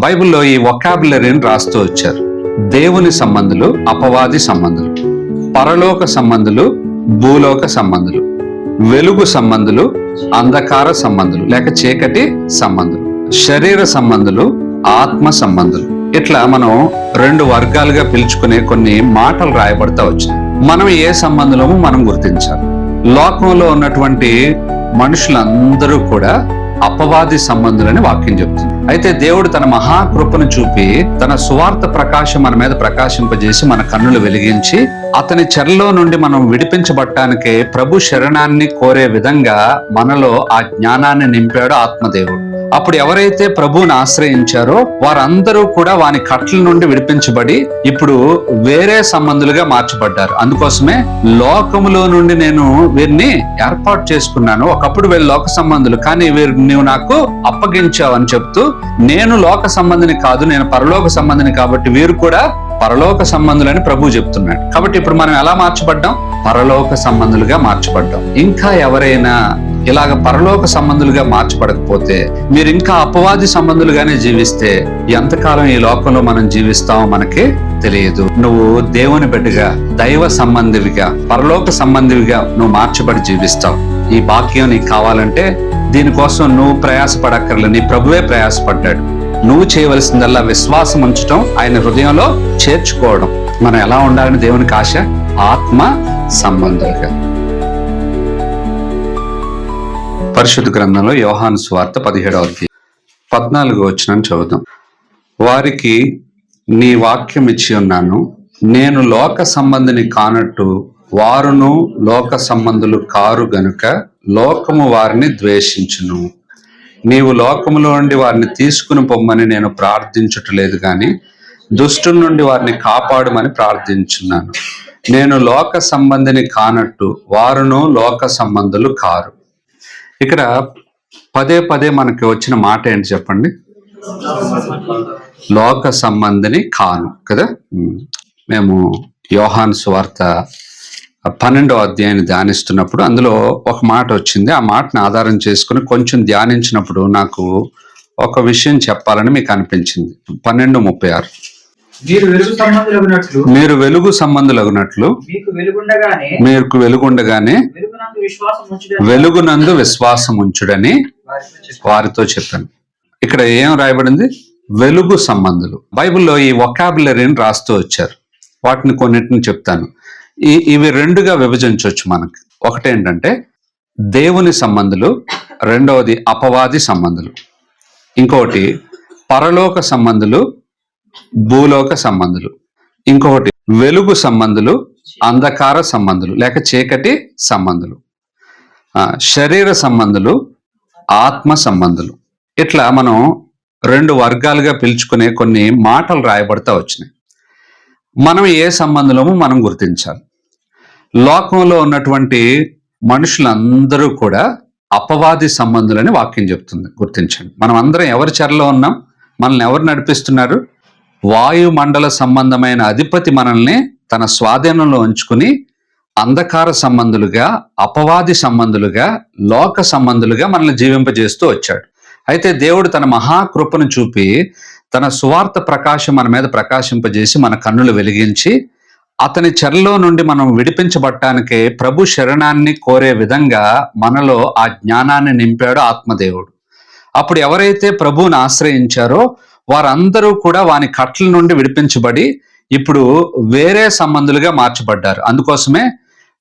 బైబిల్లో ఈ వొకాబులరీని రాస్తూ వచ్చారు. దేవుని సంబంధులు, అపవాది సంబంధులు, పరలోక సంబంధులు, భూలోక సంబంధులు, వెలుగు సంబంధులు, అంధకార సంబంధులు లేక చీకటి సంబంధులు, శరీర సంబంధులు, ఆత్మ సంబంధులు. ఇట్లా మనం రెండు వర్గాలుగా పిలుచుకునే కొన్ని మాటలు రాయబడతా వచ్చినాయి. మనం ఏ సంబంధులము మనం గుర్తించాలి. లోకంలో ఉన్నటువంటి మనుషులందరూ కూడా అపవాది సంబంధులని వాక్యం చెప్తుంది. అయితే దేవుడు తన మహాకృపను చూపి తన సువార్త ప్రకాశం మన మీద ప్రకాశింపజేసి మన కన్నులు వెలిగించి అతని చెరలో నుండి మనం విడిపించబట్టానికే ప్రభు శరణాన్ని కోరే విధంగా మనలో ఆ జ్ఞానాన్ని నింపాడు ఆత్మదేవుడు. అప్పుడు ఎవరైతే ప్రభువుని ఆశ్రయించారో వారందరూ కూడా వాని కట్ల నుండి విడిపించబడి ఇప్పుడు వేరే సంబంధులుగా మార్చబడ్డారు. అందుకోసమే లోకములో నుండి నేను వీరిని ఏర్పాటు చేసుకున్నాను. ఒకప్పుడు వీళ్ళు లోక సంబంధులు, కానీ వీరు నీవు నాకు అప్పగించావు అని చెప్తూ, నేను లోక సంబంధిని కాదు, నేను పరలోక సంబంధిని, కాబట్టి వీరు కూడా పరలోక సంబంధులని ప్రభువు చెప్తున్నాడు. కాబట్టి ఇప్పుడు మనం ఎలా మార్చబడ్డాం? పరలోక సంబంధులుగా మార్చబడ్డాం. ఇంకా ఎవరైనా ఇలాగ పరలోక సంబంధులుగా మార్చబడకపోతే, మీరు ఇంకా అపవాది సంబంధులుగానే జీవిస్తే ఎంతకాలం ఈ లోకంలో మనం జీవిస్తామో మనకి తెలియదు. నువ్వు దేవుని బిడ్డగా, దైవ సంబంధివిగా, పరలోక సంబంధివిగా నువ్వు మార్చబడి జీవిస్తావు. ఈ భాగ్యం నీకు కావాలంటే దీనికోసం నువ్వు ప్రయాసపడక్కర్లే, నీ ప్రభువే ప్రయాసపడ్డాడు. నువ్వు చేయవలసిందల్లా విశ్వాసం ఉంచటం, ఆయన హృదయంలో చేర్చుకోవడం. మనం ఎలా ఉండాలని దేవునికి ఆశ? ఆత్మ సంబంధులుగా. పరిశుద్ధ గ్రంథంలో యోహాను సువార్త 17వ అధ్యాయం 14వ వచనం చదువుదాం. వారికి నీ వాక్యం ఇచ్చి ఉన్నాను, నేను లోక సంబంధిని కానట్టు వారును లోక సంబంధులు కారు గనుక లోకము వారిని ద్వేషించును. నీవు లోకములో నుండి వారిని తీసుకుని పొమ్మని నేను ప్రార్థించుటలేదు గాని దుష్టుల నుండి వారిని కాపాడమని ప్రార్థించున్నాను. నేను లోక సంబంధిని కానట్టు వారును లోక సంబంధులు కారు. ఇక్కడ పదే పదే మనకి వచ్చిన మాట ఏంటి చెప్పండి? లోక సంబంధిని కాను కదా. మేము యోహాను సువార్త 12వ అధ్యాయాన్ని ధ్యానిస్తున్నప్పుడు అందులో ఒక మాట వచ్చింది. ఆ మాటను ఆధారం చేసుకుని కొంచెం ధ్యానించినప్పుడు నాకు ఒక విషయం చెప్పాలని మీకు అనిపించింది. 12:36 మీరు వెలుగు సంబంధులగునట్లు మీకు వెలుగుండగానే వెలుగునందు విశ్వాసం ఉంచుడని వారితో చెప్పాను. ఇక్కడ ఏం రాయబడింది? వెలుగు సంబంధులు. బైబిల్లో ఈ వొకాబులరీని రాస్తూ వచ్చారు. వాటిని కొన్నిటిని చెప్తాను. ఇవి రెండుగా విభజించవచ్చు మనకి. ఒకటేంటంటే దేవుని సంబంధులు, రెండవది అపవాది సంబంధులు, ఇంకొకటి పరలోక సంబంధులు, భూలోక సంబంధులు, ఇంకొకటి వెలుగు సంబంధులు, అంధకార సంబంధులు లేక చీకటి సంబంధులు, శరీర సంబంధులు, ఆత్మ సంబంధులు. ఇట్లా మనం రెండు వర్గాలుగా పిలుచుకునే కొన్ని మాటలు రాయబడతా వచ్చినాయి. మనం ఏ సంబంధులము మనం గుర్తించాలి. లోకంలో ఉన్నటువంటి మనుషులందరూ కూడా అపవాది సంబంధులని వాక్యం చెప్తుంది. గుర్తించండి. మనం అందరం ఎవరి చెరలో ఉన్నాం? మనల్ని ఎవరు నడిపిస్తున్నారు? వాయుమండల సంబంధమైన అధిపతి మనల్ని తన స్వాధీనంలో ఉంచుకుని అంధకార సంబంధులుగా, అపవాది సంబంధులుగా, లోక సంబంధులుగా మనల్ని జీవింపజేస్తూ వచ్చాడు. అయితే దేవుడు తన మహాకృపను చూపి తన సువార్త ప్రకాశం మన మీద ప్రకాశింపజేసి మన కన్నులు వెలిగించి అతని చెరలో నుండి మనం విడిపించబట్టానికే ప్రభు శరణాన్ని కోరే విధంగా మనలో ఆ జ్ఞానాన్ని నింపాడు ఆత్మదేవుడు. అప్పుడు ఎవరైతే ప్రభువుని ఆశ్రయించారో వారందరూ కూడా వాని కట్ల నుండి విడిపించబడి ఇప్పుడు వేరే సంబంధులుగా మార్చబడ్డారు. అందుకోసమే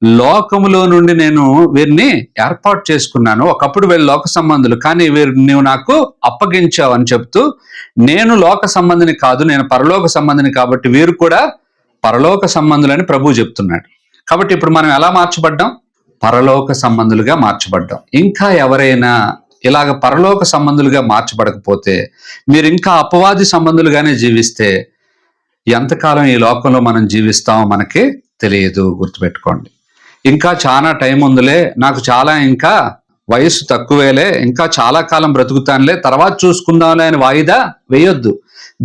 లోకములో నుండి నేను వీరిని ఏర్పాటు చేసుకున్నాను. ఒకప్పుడు వీళ్ళు లోక సంబంధులు, కానీ వీరు నీవు నాకు అప్పగించావు అని చెప్తూ, నేను లోక సంబంధిని కాదు, నేను పరలోక సంబంధిని, కాబట్టి వీరు కూడా పరలోక సంబంధులని ప్రభువు చెప్తున్నాడు. కాబట్టి ఇప్పుడు మనం ఎలా మార్చబడ్డాం? పరలోక సంబంధులుగా మార్చబడ్డాం. ఇంకా ఎవరైనా ఇలాగ పరలోక సంబంధులుగా మార్చబడకపోతే, మీరు ఇంకా అపవాది సంబంధులుగానే జీవిస్తే ఎంతకాలం ఈ లోకంలో మనం జీవిస్తామో మనకి తెలియదు. గుర్తుపెట్టుకోండి. ఇంకా చాలా టైం ఉందిలే, నాకు చాలా ఇంకా వయసు తక్కువేలే, ఇంకా చాలా కాలం బ్రతుకుతానులే, తర్వాత చూసుకుందాంలే అని వాయిదా వేయొద్దు.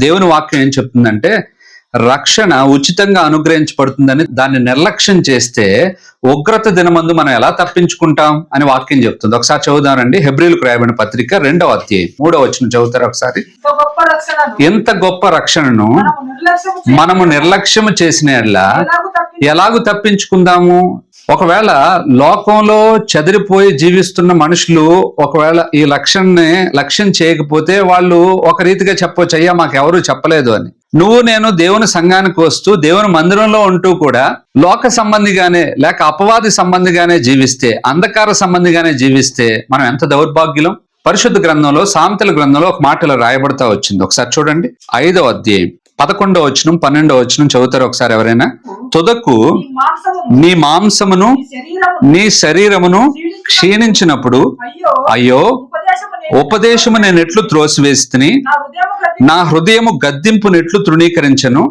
దేవుని వాక్యం ఏం చెప్తుందంటే రక్షణ ఉచితంగా అనుగ్రహించబడుతుందని దాన్ని నిర్లక్ష్యం చేస్తే ఉగ్రత దినమందు మనం ఎలా తప్పించుకుంటాం అని వాక్యం చెప్తుంది. ఒకసారి చదువుదానండి. హెబ్రీలకు రాయబడిన పత్రిక 2వ అధ్యాయం 3వ వచనం చదువుతారు ఒకసారి. ఎంత గొప్ప రక్షణను మనము నిర్లక్ష్యం చేసిన ఎలాగూ తప్పించుకుందాము. ఒకవేళ లోకంలో చెదిరిపోయి జీవిస్తున్న మనుషులు ఒకవేళ ఈ లక్ష్యం చేయకపోతే వాళ్ళు ఒక రీతిగా చెప్పొచ్చు, అయ్యా మాకెవరూ చెప్పలేదు అని. నువ్వు నేను దేవుని సంఘానికి వస్తూ దేవుని మందిరంలో ఉంటూ కూడా లోక సంబంధిగానే లేక అపవాది సంబంధిగానే జీవిస్తే, అంధకార సంబంధిగానే జీవిస్తే మనం ఎంత దౌర్భాగ్యులం. పరిశుద్ధ గ్రంథంలో సామెతల గ్రంథంలో ఒక మాట ఇలా రాయబడతా వచ్చింది. ఒకసారి చూడండి. 5వ అధ్యాయం 11వ వచనం 12వ వచనం చదువుతారు ఒకసారి ఎవరైనా. తుదకు నీ మాంసమును నీ శరీరమును క్షీణించినప్పుడు అయ్యో ఉపదేశము నేను ఎట్లు త్రోసివేస్తుని, నా హృదయము గద్దింపు నెట్లు తృణీకరించను,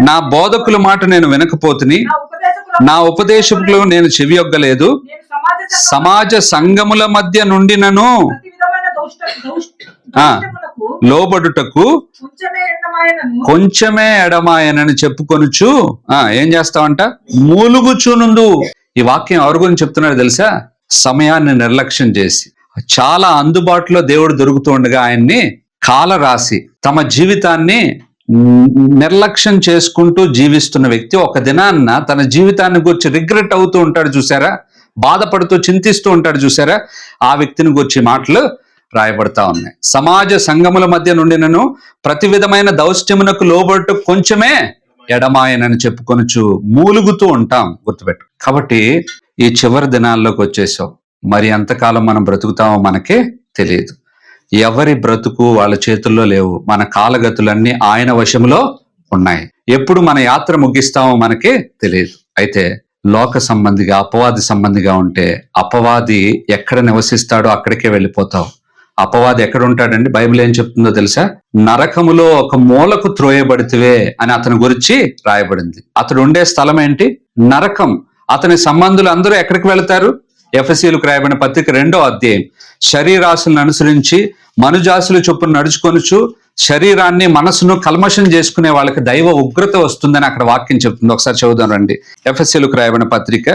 నా బోధకుల మాట నేను వినకపోతుని, నా ఉపదేశకులు నేను చెవియొగ్గలేదు, సమాజ సంఘముల మధ్య నుండినను లోబడుటకు కొంచెమే ఎడమాయనని చెప్పుకొనుచు ఏం చేస్తావంట, మూలుగుచునుందు. ఈ వాక్యం ఎవరి గురించి చెప్తున్నాడు తెలుసా? సమయాన్ని నిర్లక్ష్యం చేసి, చాలా అందుబాటులో దేవుడు దొరుకుతూ ఉండగా ఆయన్ని కాలరాసి తమ జీవితాన్ని నిర్లక్ష్యం చేసుకుంటూ జీవిస్తున్న వ్యక్తి ఒక దినాన్న తన జీవితాన్ని గురించి రిగ్రెట్ అవుతూ ఉంటాడు చూసారా, బాధపడుతూ చింతిస్తూ ఉంటాడు చూసారా, ఆ వ్యక్తిని గురించి మాటలు రాయబడతా ఉన్నాయి. సమాజ సంఘముల మధ్య నుండినను ప్రతి విధమైన దౌష్ట్యమునకు లోబట్టు కొంచెమే ఎడమాయనని చెప్పుకొనుచు మూలుగుతూ ఉంటాం. గుర్తుపెట్టు. కాబట్టి ఈ చివరి దినాల్లోకి వచ్చేసాం. మరి ఎంతకాలం మనం బ్రతుకుతామో మనకే తెలియదు. ఎవరి బ్రతుకు వాళ్ళ చేతుల్లో లేవు. మన కాలగతులన్నీ ఆయన వశంలో ఉన్నాయి. ఎప్పుడు మన యాత్ర ముగిస్తామో మనకే తెలియదు. అయితే లోక సంబంధిగా అపవాది సంబంధిగా ఉంటే అపవాది ఎక్కడ నివసిస్తాడో అక్కడికే వెళ్ళిపోతావు. అపవాది ఎక్కడ ఉంటాడండి? బైబిల్ ఏం చెప్తుందో తెలుసా? నరకములో ఒక మూలకు త్రోయబడితివే అని అతని గురించి రాయబడింది. అతడు ఉండే స్థలం ఏంటి? నరకం. అతని సంబంధులు అందరూ ఎక్కడికి వెళతారు? ఎఫెసీయులకు రాయబడిన పత్రిక 2వ అధ్యాయం. శరీరాశులను అనుసరించి మనుజాసులు చొప్పున నడుచుకొనుచు శరీరాన్ని మనసును కల్మషం చేసుకునే వాళ్ళకి దైవ ఉగ్రత వస్తుందని అక్కడ వాక్యం చెప్తుంది. ఒకసారి చదువుదాం రండి. ఎఫెసీయులకు రాయబడిన పత్రిక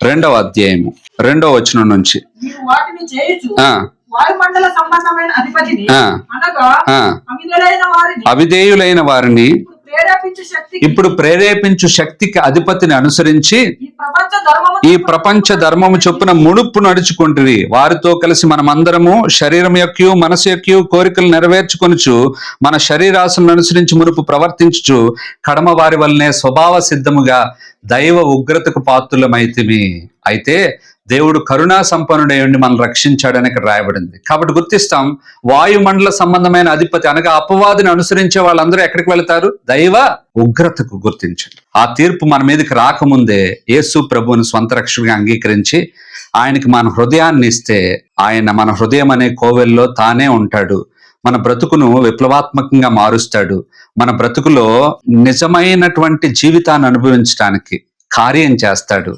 2వ అధ్యాయము 2వ వచనం నుంచి. వాయుమండల సంబంధమైన అధిపతిని అనగా అవిధేయులైన వారిని ఇప్పుడు ప్రేరేపించు శక్తికి అధిపతిని అనుసరించి ఈ ప్రపంచ ధర్మము చొప్పున ముడుపు నడుచుకుంటుంది. వారితో కలిసి మనమందరము శరీరం యొక్కయు మనసు యొక్కయు కోరికలు నెరవేర్చుకొనుచు మన శరీరాశులను అనుసరించి మునుపు ప్రవర్తించుచు కడమ వారి వల్లనే స్వభావ సిద్ధముగా దైవ ఉగ్రతకు పాత్రులమైతిమి. అయితే దేవుడు కరుణా సంపన్నుడై ఉండి మనల్ని రక్షించాడని ఇక్కడ రాయబడింది. కాబట్టి గుర్తిస్తాం, వాయుమండల సంబంధమైన అధిపతి అనగా అపవాదిని అనుసరించే వాళ్ళందరూ ఎక్కడికి వెళతారు? దైవ ఉగ్రతకు. గుర్తించండి. ఆ తీర్పు మన మీదకి రాకముందే యేసు ప్రభువుని స్వంత రక్షకుడిగా అంగీకరించి ఆయనకి మన హృదయాన్ని ఇస్తే ఆయన మన హృదయం అనే కోవెల్లో తానే ఉంటాడు. మన బ్రతుకును విప్లవాత్మకంగా మారుస్తాడు. మన బ్రతుకులో నిజమైనటువంటి జీవితాన్ని అనుభవించడానికి కార్యం చేస్తాడు.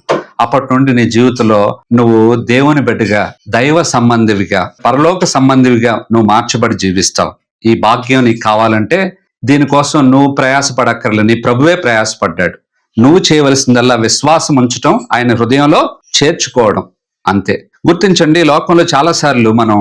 అప్పటి నుండి నీ జీవితంలో నువ్వు దేవుని బిడ్డగా, దైవ సంబంధివిగా, పరలోక సంబంధివిగా నువ్వు మార్చబడి జీవిస్తావు. ఈ భాగ్యం నీకు కావాలంటే దీనికోసం నువ్వు ప్రయాసపడక్కర్లేదు. నీ ప్రభువే ప్రయాసపడ్డాడు. నువ్వు చేయవలసిందల్లా విశ్వాసం ఉంచటం, ఆయన హృదయంలో చేర్చుకోవడం, అంతే. గుర్తించండి, లోకంలో చాలా సార్లు మనం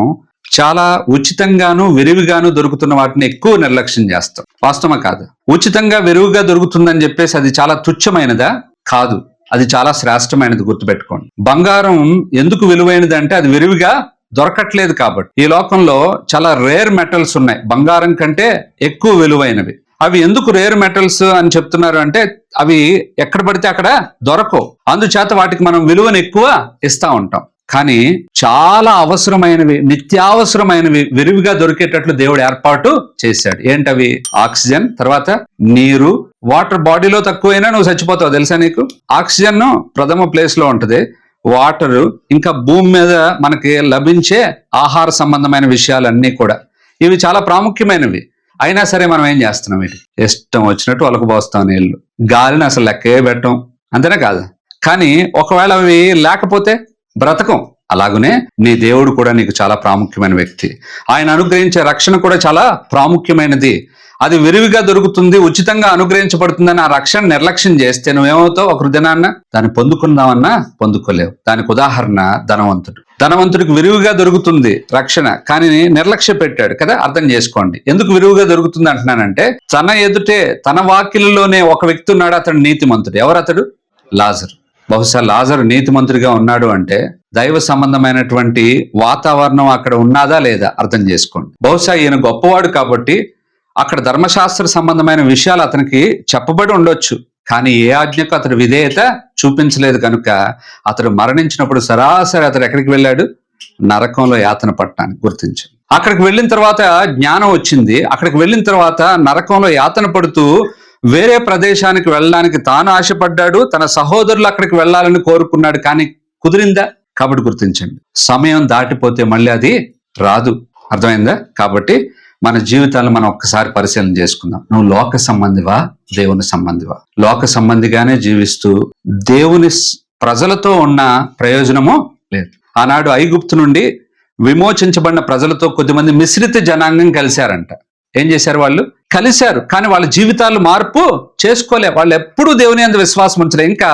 చాలా ఉచితంగాను విరివిగాను దొరుకుతున్న వాటిని ఎక్కువ నిర్లక్ష్యం చేస్తాం. వాస్తవమా కాదు? ఉచితంగా విరివిగా దొరుకుతుందని చెప్పేసి అది చాలా తుచ్చమైనదా? కాదు, అది చాలా శ్రేష్టమైనది. గుర్తుపెట్టుకోండి. బంగారం ఎందుకు విలువైనది అంటే అది విరివిగా దొరకట్లేదు కాబట్టి. ఈ లోకంలో చాలా రేర్ మెటల్స్ ఉన్నాయి, బంగారం కంటే ఎక్కువ విలువైనవి. అవి ఎందుకు రేర్ మెటల్స్ అని చెప్తున్నారు అంటే అవి ఎక్కడ పడితే అక్కడ దొరకవు. అందుచేత వాటికి మనం విలువను ఎక్కువ ఇస్తా ఉంటాం. కానీ చాలా అవసరమైనవి, నిత్యావసరమైనవి విరివిగా దొరికేటట్లు దేవుడు ఏర్పాటు చేశాడు. ఏంటవి? ఆక్సిజన్, తర్వాత నీరు. వాటర్ బాడీలో తక్కువైనా నువ్వు చచ్చిపోతావు తెలుసా నీకు? ఆక్సిజన్ ప్రథమ ప్లేస్ లో ఉంటది, వాటర్, ఇంకా భూమి మీద మనకి లభించే ఆహార సంబంధమైన విషయాలన్నీ కూడా ఇవి చాలా ప్రాముఖ్యమైనవి. అయినా సరే మనం ఏం చేస్తున్నాం? వీటి ఇష్టం వచ్చినట్టు వాళ్ళకు పోస్తాం నీళ్లు. గాలిని అసలు లెక్కే పెట్టం, అంతేనా కాదు? కానీ ఒకవేళ అవి లేకపోతే బ్రతకం. అలాగనే నీ దేవుడు కూడా నీకు చాలా ప్రాముఖ్యమైన వ్యక్తి. ఆయన అనుగ్రహించే రక్షణ కూడా చాలా ప్రాముఖ్యమైనది. అది విరివిగా దొరుకుతుంది, ఉచితంగా అనుగ్రహించబడుతుందని ఆ రక్షణ నిర్లక్ష్యం చేస్తే నువ్వేమవుతావు? ఒక దినాన్న దాన్ని పొందుకుందామన్నా పొందుకోలేవు. దానికి ఉదాహరణ ధనవంతుడికి విరివిగా దొరుకుతుంది రక్షణ, కానీ నిర్లక్ష్య పెట్టాడు కదా. అర్థం చేసుకోండి ఎందుకు విరివిగా దొరుకుతుంది అంటున్నానంటే, తన ఎదుటే తన వాకిలిలోనే ఒక వ్యక్తి ఉన్నాడు, అతడు నీతిమంతుడు. ఎవరు అతడు? లాజరు. బహుశా లాజరు నీతిమంతుడిగా ఉన్నాడు అంటే దైవ సంబంధమైనటువంటి వాతావరణం అక్కడ ఉన్నాదా లేదా అర్థం చేసుకోండి. బహుశా ఈయన గొప్పవాడు కాబట్టి అక్కడ ధర్మశాస్త్ర సంబంధమైన విషయాలు అతనికి చెప్పబడి ఉండొచ్చు, కానీ ఏ ఆజ్ఞకు అతడు విధేయత చూపించలేదు కనుక అతడు మరణించినప్పుడు సరాసరి అతడు ఎక్కడికి వెళ్ళాడు? నరకంలో యాతన పట్టడానికి. గుర్తించు. అక్కడికి వెళ్ళిన తర్వాత జ్ఞానం వచ్చింది. అక్కడికి వెళ్ళిన తర్వాత నరకంలో యాతన పడుతూ వేరే ప్రదేశానికి వెళ్ళడానికి తాను ఆశపడ్డాడు, తన సహోదరులు అక్కడికి వెళ్ళాలని కోరుకున్నాడు, కానీ కుదిరిందా? కాబట్టి గుర్తించండి, సమయం దాటిపోతే మళ్ళీ అది రాదు. అర్థమైందా? కాబట్టి మన జీవితాలను మనం ఒక్కసారి పరిశీలన చేసుకుందాం. నువ్వు లోక సంబంధివా, దేవుని సంబంధివా? లోక సంబంధిగానే జీవిస్తూ దేవుని ప్రజలతో ఉన్న ప్రయోజనము లేదు. ఆనాడు ఐగుప్తు నుండి విమోచించబడిన ప్రజలతో కొద్దిమంది మిశ్రిత జనాంగం కలిశారంట. ఏం చేశారు? వాళ్ళు కలిశారు, కానీ వాళ్ళ జీవితాలు మార్పు చేసుకోలే. వాళ్ళు ఎప్పుడూ దేవుని యందు విశ్వాసం ఉంచలే, ఇంకా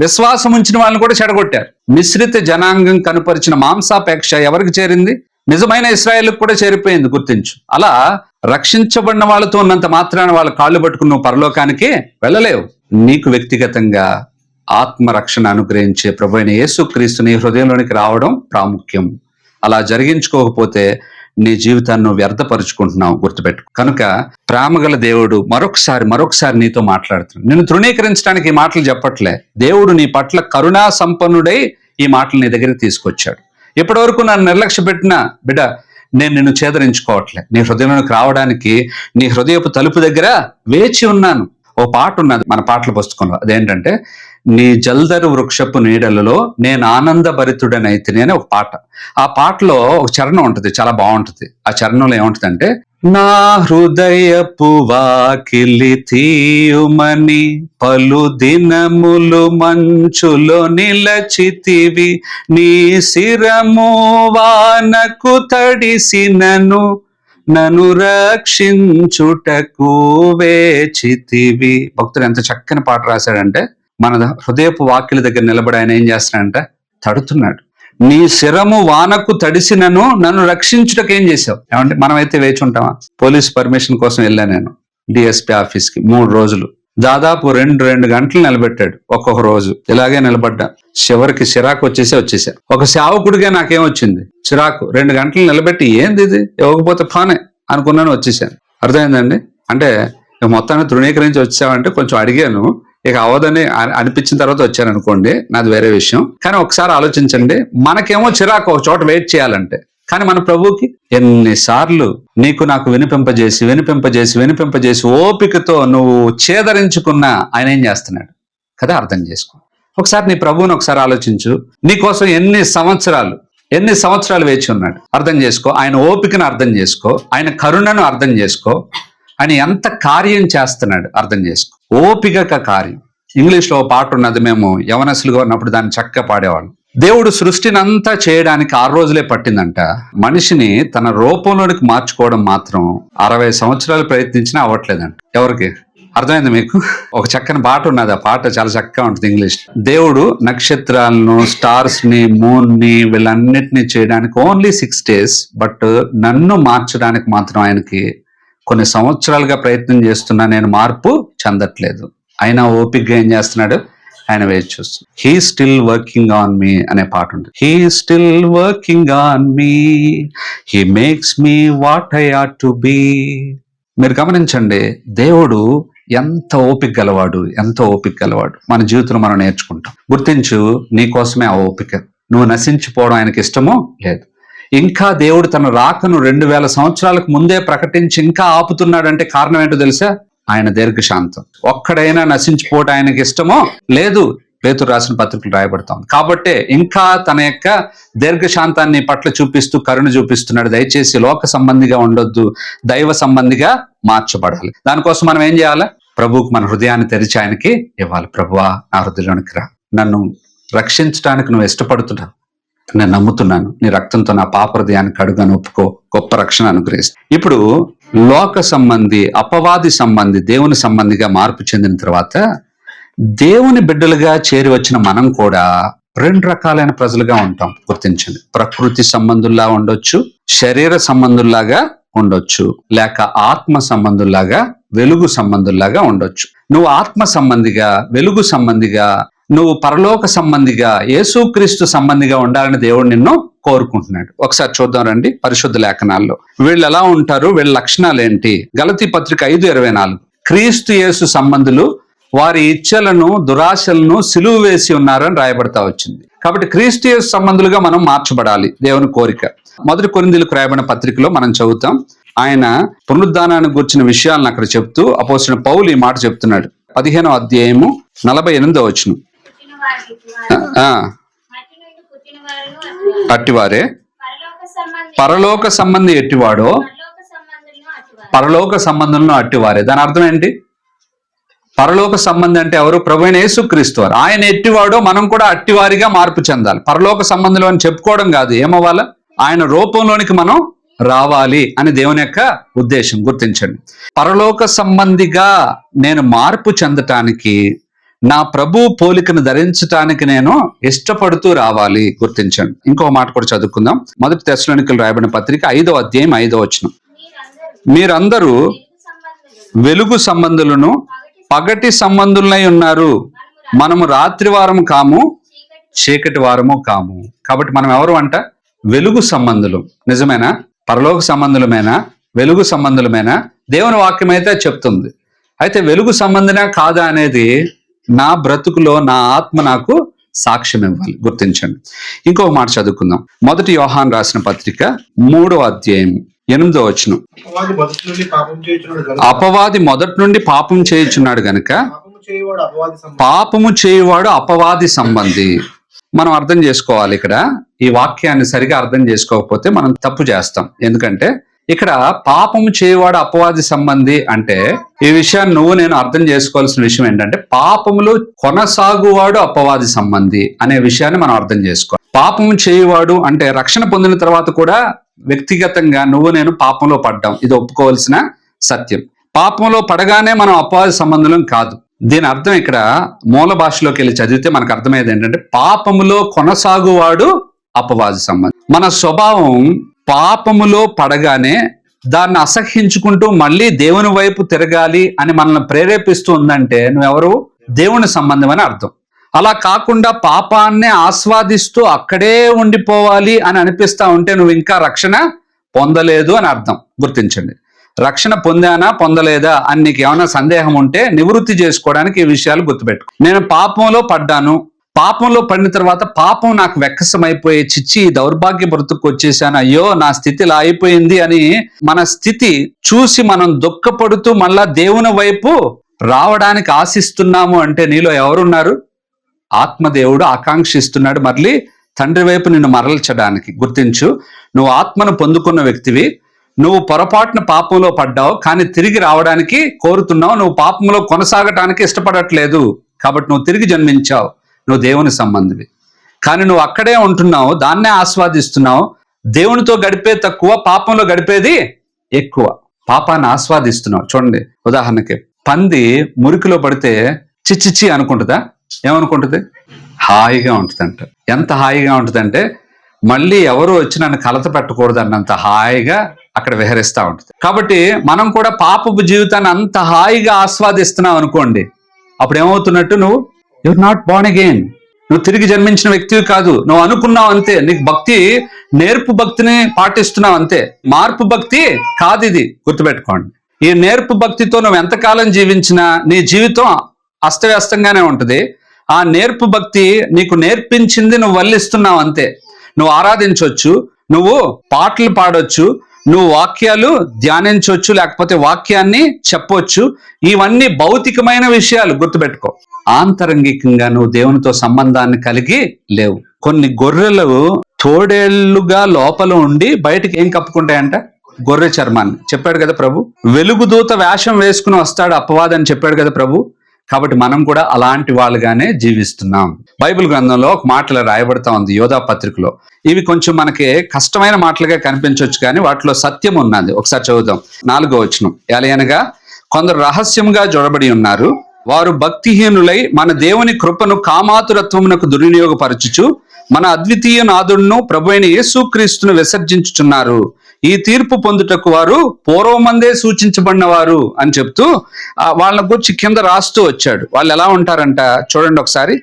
విశ్వాసం ఉంచిన వాళ్ళని కూడా చెడగొట్టారు. మిశ్రిత జనాంగం కనుపరిచిన మాంసాపేక్ష ఎవరికి చేరింది? నిజమైన ఇశ్రాయేలుకు కూడా చేరిపోయింది. గుర్తించు. అలా రక్షించబడిన వాళ్ళతో ఉన్నంత మాత్రాన వాళ్ళ కాళ్ళు పట్టుకుని నువ్వు పరలోకానికి వెళ్ళలేవు. నీకు వ్యక్తిగతంగా ఆత్మరక్షణ అనుగ్రహించే ప్రభువైన యేసుక్రీస్తు నీ హృదయంలోనికి రావడం ప్రాముఖ్యం. అలా జరిగించుకోకపోతే నీ జీవితాన్ని నువ్వు వ్యర్థపరుచుకుంటున్నావు. గుర్తుపెట్టు. కనుక ప్రేమగల దేవుడు మరొకసారి నీతో మాట్లాడుతున్నాడు. నిన్ను తృణీకరించడానికి ఈ మాటలు చెప్పట్లే. దేవుడు నీ పట్ల కరుణా సంపన్నుడై ఈ మాటలు నీ దగ్గరికి తీసుకొచ్చాడు. ఇప్పటి వరకు నన్ను నిర్లక్ష్య పెట్టిన బిడ్డ, నేను నిన్ను ఛేదరించుకోవట్లే. నీ హృదయంలోకి రావడానికి నీ హృదయపు తలుపు దగ్గర వేచి ఉన్నాను. ఓ పాట ఉన్నది మన పాటల పుస్తకంలో. అదేంటంటే, నీ జల్దరు వృక్షపు నీడలలో నేను ఆనందభరితుడనైతిని అని ఒక పాట. ఆ పాటలో ఒక చరణం ఉంటుంది, చాలా బాగుంటుంది. ఆ చరణంలో ఏముంటుందంటే, నా హృదయపు వాకిలి తీయుమని పలు దినములు మంచులో నిలచితివి, నీ శిరము వానకు తడిసినను నన్ను రక్షించుటకు వేచితివి. భక్తుడు ఎంత చక్కని పాట రాశాడంటే, మన హృదయపు వాక్యుల దగ్గర నిలబడి ఆయన ఏం చేస్తున్నాడంటే తడుతున్నాడు. నీ శిరము వానకు తడిసినను నన్ను రక్షించుటకు ఏం చేసావు? ఏమంటే మనమైతే వేచి ఉంటామా? పోలీస్ పర్మిషన్ కోసం వెళ్ళాను నేను డిఎస్పీ ఆఫీస్కి 3 రోజులు. దాదాపు 2 గంటలు నిలబెట్టాడు ఒక్కొక్క రోజు. ఇలాగే నిలబడ్డా. చివరికి చిరాకు వచ్చేసా. ఒక సేవకుడిగా నాకేమొచ్చింది? చిరాకు. 2 గంటలు నిలబెట్టి ఏంది ఇది, ఇవ్వకపోతే ఫానే అనుకున్నాను, వచ్చేసాను. అర్థమైందండి? అంటే మొత్తాన్ని తృణీకరించి వచ్చావంటే కొంచెం అడిగాను, ఇక అవదని అనిపించిన తర్వాత వచ్చాను అనుకోండి, నాది వేరే విషయం. కానీ ఒకసారి ఆలోచించండి, మనకేమో చిరాకు ఒక చోట వెయిట్ చేయాలంటే, కానీ మన ప్రభువుకి ఎన్నిసార్లు నీకు నాకు వినిపింపజేసి ఓపికతో నువ్వు ఛేదరించుకున్నా ఆయన ఏం చేస్తున్నాడు కదా. అర్థం చేసుకో. ఒకసారి నీ ప్రభువుని ఒకసారి ఆలోచించు. నీకోసం ఎన్ని సంవత్సరాలు వేచి ఉన్నాడు. అర్థం చేసుకో. ఆయన ఓపికను అర్థం చేసుకో. ఆయన కరుణను అర్థం చేసుకో. ఆయన ఎంత కార్యం చేస్తున్నాడు అర్థం చేసుకో. ఓపిక కార్యం. ఇంగ్లీష్లో ఓ పాట ఉన్నది, మేము యవనస్తులుగా ఉన్నప్పుడు దాన్ని చక్కగా పాడేవాళ్ళం. దేవుడు సృష్టిని అంతా చేయడానికి 6 రోజులే పట్టిందంట. మనిషిని తన రూపంలోనికి మార్చుకోవడం మాత్రం 60 సంవత్సరాలు ప్రయత్నించినా అవ్వట్లేదంట. ఎవరికి అర్థమైంది మీకు? ఒక చక్కని పాట ఉన్నది, ఆ పాట చాలా చక్కగా ఉంటుంది ఇంగ్లీష్. దేవుడు నక్షత్రాలను, స్టార్స్ ని, మూన్ ని, వీళ్ళన్నిటినీ చేయడానికి ఓన్లీ 6 days, బట్ నన్ను మార్చడానికి మాత్రం ఆయనకి కొన్ని సంవత్సరాలుగా ప్రయత్నం చేస్తున్నా, నేను మార్పు చెందట్లేదు. అయినా ఓపికగా ఏం చేస్తున్నాడు? ఆయన వేచి చూస్తున్నాడు. He still working on me అనే పాట ఉంటుంది. He still working on me, he makes me what I ought to be. మీరు గమనించండి, దేవుడు ఎంత ఓపిక గలవాడు. మన జీవితంలో మనం నేర్చుకుంటాం. గుర్తించు, నీ కోసమే ఆ ఓపిక. నువ్వు నశించిపోవడం ఆయనకి ఇష్టమో లేదు. ఇంకా దేవుడు తన రాకను 2000 సంవత్సరాలకు ముందే ప్రకటించి ఇంకా ఆపుతున్నాడంటే కారణం ఏంటో తెలుసా? ఆయన దీర్ఘశాంతం. ఒక్కడైనా నశించిపోవడం ఆయనకి ఇష్టమో లేదు. పేతురు రాసిన పత్రికలు రాయబడతాం. కాబట్టే ఇంకా తన యొక్క దీర్ఘశాంతాన్ని పట్ల చూపిస్తూ కరుణ చూపిస్తున్నాడు. దయచేసి లోక సంబంధిగా ఉండొద్దు, దైవ సంబంధిగా మార్చబడాలి. దానికోసం మనం ఏం చేయాలి? ప్రభువుకు మన హృదయాన్ని తెరిచి ఆయనకి ఇవ్వాలి. ప్రభువా, నా హృదయంలోనికి రా, నన్ను రక్షించడానికి నువ్వు ఇష్టపడుతున్నావు, నేను నమ్ముతున్నాను, నీ రక్తంతో నా పాప హృదయాన్ని కడుగాను, ఒప్పుకో, గొప్ప రక్షణ అనుగ్రహిస్తాను. ఇప్పుడు లోక సంబంధి, అపవాది సంబంధి, దేవుని సంబంధిగా మార్పు చెందిన తర్వాత దేవుని బిడ్డలుగా చేరి వచ్చిన మనం కూడా రెండు రకాలైన ప్రజలుగా ఉంటాం. గుర్తించండి. ప్రకృతి సంబంధుల్లా ఉండొచ్చు, శరీర సంబంధుల్లాగా ఉండొచ్చు, లేక ఆత్మ సంబంధుల్లాగా, వెలుగు సంబంధుల్లాగా ఉండొచ్చు. నువ్వు ఆత్మ సంబంధిగా, వెలుగు సంబంధిగా, నువ్వు పరలోక సంబంధిగా, యేసుక్రీస్తు సంబంధిగా ఉండాలని దేవుడు నిన్ను కోరుకుంటున్నాడు. ఒకసారి చూద్దాం రండి పరిశుద్ధ లేఖనాల్లో వీళ్ళు ఎలా ఉంటారు, వీళ్ళ లక్షణాలు ఏంటి. గలతీ పత్రిక 5:24 క్రీస్తు యేసు సంబంధులు వారి ఇచ్చలను దురాశలను సిలువ వేసి ఉన్నారని రాయబడతా వచ్చింది. కాబట్టి క్రీస్తు యేసు సంబంధులుగా మనం మార్చబడాలి, దేవుని కోరిక. మొదటి కొరింథీయులకు రాయబడిన పత్రికలో మనం చదువుతాం. ఆయన పునరుద్ధానానికి గురించిన విషయాలను అక్కడ చెప్తూ అపోస్తలుడైన పౌలు ఈ మాట చెప్తున్నాడు. 15వ అధ్యాయము 48వ వచనం. అట్టివారే పరలోక సంబంధి ఎట్టివాడో పరలోక సంబంధులను అట్టివారే. దాని అర్థం ఏంటి? పరలోక సంబంధి అంటే ఎవరు? ప్రభువైన యేసుక్రీస్తు వారు. ఆయన ఎట్టివాడో మనం కూడా అట్టివారిగా మార్పు చెందాలి. పరలోక సంబంధులు అని చెప్పుకోవడం కాదు, ఏమవ్వాలా? ఆయన రూపంలోనికి మనం రావాలి అని దేవుని యొక్క ఉద్దేశం. గుర్తించండి. పరలోక సంబంధిగా నేను మార్పు చెందటానికి, నా ప్రభు పోలికను ధరించటానికి నేను ఇష్టపడుతూ రావాలి. గుర్తించండి. ఇంకో మాట కూడా చదువుకుందాం. మొదటి తెస్సలోనికీయులకు రాయబడిన పత్రిక 5వ అధ్యాయం 5వ వచనం. మీరందరూ వెలుగు సంబంధులను పగటి సంబంధులై ఉన్నారు, మనము రాత్రి వారము కాము, చీకటి వారము కాము. కాబట్టి మనం ఎవరు అంట? వెలుగు సంబంధులు. నిజమేనా? పరలోక సంబంధులమేనా? వెలుగు సంబంధులమేనా? దేవుని వాక్యం అయితే చెప్తుంది. అయితే వెలుగు సంబంధినా కాదా అనేది నా బ్రతుకులో నా ఆత్మ నాకు సాక్ష్యం ఇవ్వాలి. గుర్తించండి. ఇంకొక మాట చదువుకుందాం. మొదటి యోహాను రాసిన పత్రిక 3వ అధ్యాయం 8వ వచనం. అపవాది మొదటి నుండి పాపం చేయుచున్నాడు గనుక పాపము చేయువాడు అపవాది సంబంధి. మనం అర్థం చేసుకోవాలి. ఇక్కడ ఈ వాక్యాన్ని సరిగా అర్థం చేసుకోకపోతే మనం తప్పు చేస్తాం. ఎందుకంటే ఇక్కడ పాపము చేయవాడు అపవాది సంబంధి అంటే ఈ విషయాన్ని నువ్వు నేను అర్థం చేసుకోవాల్సిన విషయం ఏంటంటే పాపములో కొనసాగువాడు అపవాది సంబంధి అనే విషయాన్ని మనం అర్థం చేసుకోవాలి. పాపము చేయవాడు అంటే రక్షణ పొందిన తర్వాత కూడా వ్యక్తిగతంగా నువ్వు నేను పాపంలో పడ్డాం, ఇది ఒప్పుకోవాల్సిన సత్యం. పాపంలో పడగానే మనం అపవాది సంబంధులం కాదు. దీని అర్థం ఇక్కడ మూల భాషలోకి వెళ్ళి చదివితే మనకు అర్థమయ్యేది ఏంటంటే పాపములో కొనసాగువాడు అపవాది సంబంధి. మన స్వభావం పాపములో పడగానే దాన్ని అసహ్యించుకుంటూ మళ్ళీ దేవుని వైపు తిరగాలి అని మనల్ని ప్రేరేపిస్తూ ఉందంటే నువ్వెవరు? దేవుని సంబంధం అని అర్థం. అలా కాకుండా పాపాన్ని ఆస్వాదిస్తూ అక్కడే ఉండిపోవాలి అని అనిపిస్తా ఉంటే నువ్వు ఇంకా రక్షణ పొందలేదు అని అర్థం. గుర్తించండి. రక్షణ పొందానా పొందలేదా అని నీకు ఏమైనా సందేహం ఉంటే నివృత్తి చేసుకోవడానికి ఈ విషయాలు గుర్తుపెట్టుకో. నేను పాపంలో పడ్డాను, పాపంలో పడిన తర్వాత పాపం నాకు వెక్కసమైపోయి చిచ్చి దౌర్భాగ్య బ్రతుకు వచ్చేసాను, అయ్యో నా స్థితి ఇలా అయిపోయింది అని మన స్థితి చూసి మనం దుఃఖపడుతూ మళ్ళా దేవుని వైపు రావడానికి ఆశిస్తున్నాము అంటే నీలో ఎవరున్నారు? ఆత్మదేవుడు ఆకాంక్షిస్తున్నాడు మళ్ళీ తండ్రి వైపు నిన్ను మరల్చడానికి. గుర్తించు, నువ్వు ఆత్మను పొందుకున్న వ్యక్తివి. నువ్వు పొరపాటున పాపంలో పడ్డావు, కానీ తిరిగి రావడానికి కోరుతున్నావు. నువ్వు పాపంలో కొనసాగటానికి ఇష్టపడట్లేదు, కాబట్టి నువ్వు తిరిగి జన్మించావు. నువ్వు దేవుని సంబంధివి, కానీ నువ్వు అక్కడే ఉంటున్నావు, దాన్నే ఆస్వాదిస్తున్నావు. దేవునితో గడిపే తక్కువ, పాపంలో గడిపేది ఎక్కువ. పాపాన్ని ఆస్వాదిస్తున్నావు. చూడండి, ఉదాహరణకి పంది మురికిలో పడితే చిచ్చిచ్చి అనుకుంటుందా? ఏమనుకుంటుంది? హాయిగా ఉంటుందంట. ఎంత హాయిగా ఉంటుందంటే మళ్ళీ ఎవరు వచ్చి నన్ను కలత పెట్టకూడదు అన్నంత హాయిగా అక్కడ విహరిస్తూ ఉంటుంది. కాబట్టి మనం కూడా పాపపు జీవితాన్ని అంత హాయిగా ఆస్వాదిస్తున్నావు అనుకోండి, అప్పుడు ఏమవుతున్నట్టు? నువ్వు యుర్ నాట్ బోర్న్ అగైన్. నువ్వు తిరిగి జన్మించిన వ్యక్తివి కాదు. నువ్వు అనుకున్నావు అంతే. నీకు భక్తి నేర్పు భక్తిని పాటిస్తున్నావు అంతే, మార్పు భక్తి కాదు ఇది. గుర్తుపెట్టుకోండి. ఈ నేర్పు భక్తితో నువ్వు ఎంతకాలం జీవించినా నీ జీవితం అస్తవ్యస్తంగానే ఉంటుంది. ఆ నేర్పు భక్తి నీకు నేర్పించింది నువ్వు వల్లిస్తున్నావు అంతే. నువ్వు ఆరాధించవచ్చు, నువ్వు పాటలు పాడొచ్చు, నువ్వు వాక్యాలు ధ్యానించవచ్చు, లేకపోతే వాక్యాన్ని చెప్పొచ్చు. ఇవన్నీ భౌతికమైన విషయాలు. గుర్తుపెట్టుకో. ఆంతరంగికంగా నువ్వు దేవునితో సంబంధాన్ని కలిగి లేవు. కొన్ని గొర్రెలు తోడేళ్లుగా లోపల ఉండి బయటకి ఏం కప్పుకుంటాయంట? గొర్రె చర్మాన్ని. చెప్పాడు కదా ప్రభు. వెలుగుదూత వేషం వేసుకుని వస్తాడు అపవాది అని చెప్పాడు కదా ప్రభు. కాబట్టి మనం కూడా అలాంటి వాళ్ళుగానే జీవిస్తున్నాం. బైబిల్ గ్రంథంలో ఒక మాటలు రాయబడతా ఉంది యోధా పత్రికలో. ఇవి కొంచెం మనకి కష్టమైన మాటలుగా కనిపించవచ్చు, కానీ వాటిలో సత్యం ఉన్నది. ఒకసారి చదువుదాం. 4వ వచనం. ఎలయనగా కొందరు రహస్యంగా జొరబడి ఉన్నారు, వారు భక్తిహీనులై మన దేవుని కృపను కామాతురత్వమునకు దుర్వినియోగపరచుచు మన అద్వితీయ నాథుడును ప్రభువైన యేసుక్రీస్తును విసర్జించుచున్నారు. ఈ తీర్పు పొందుటకు వారు పూర్వమందే సూచించబడిన వారు అని చెప్తూ వాళ్ళ గురించి కింద రాస్తూ వచ్చాడు. వాళ్ళు ఎలా ఉంటారంట చూడండి ఒకసారి.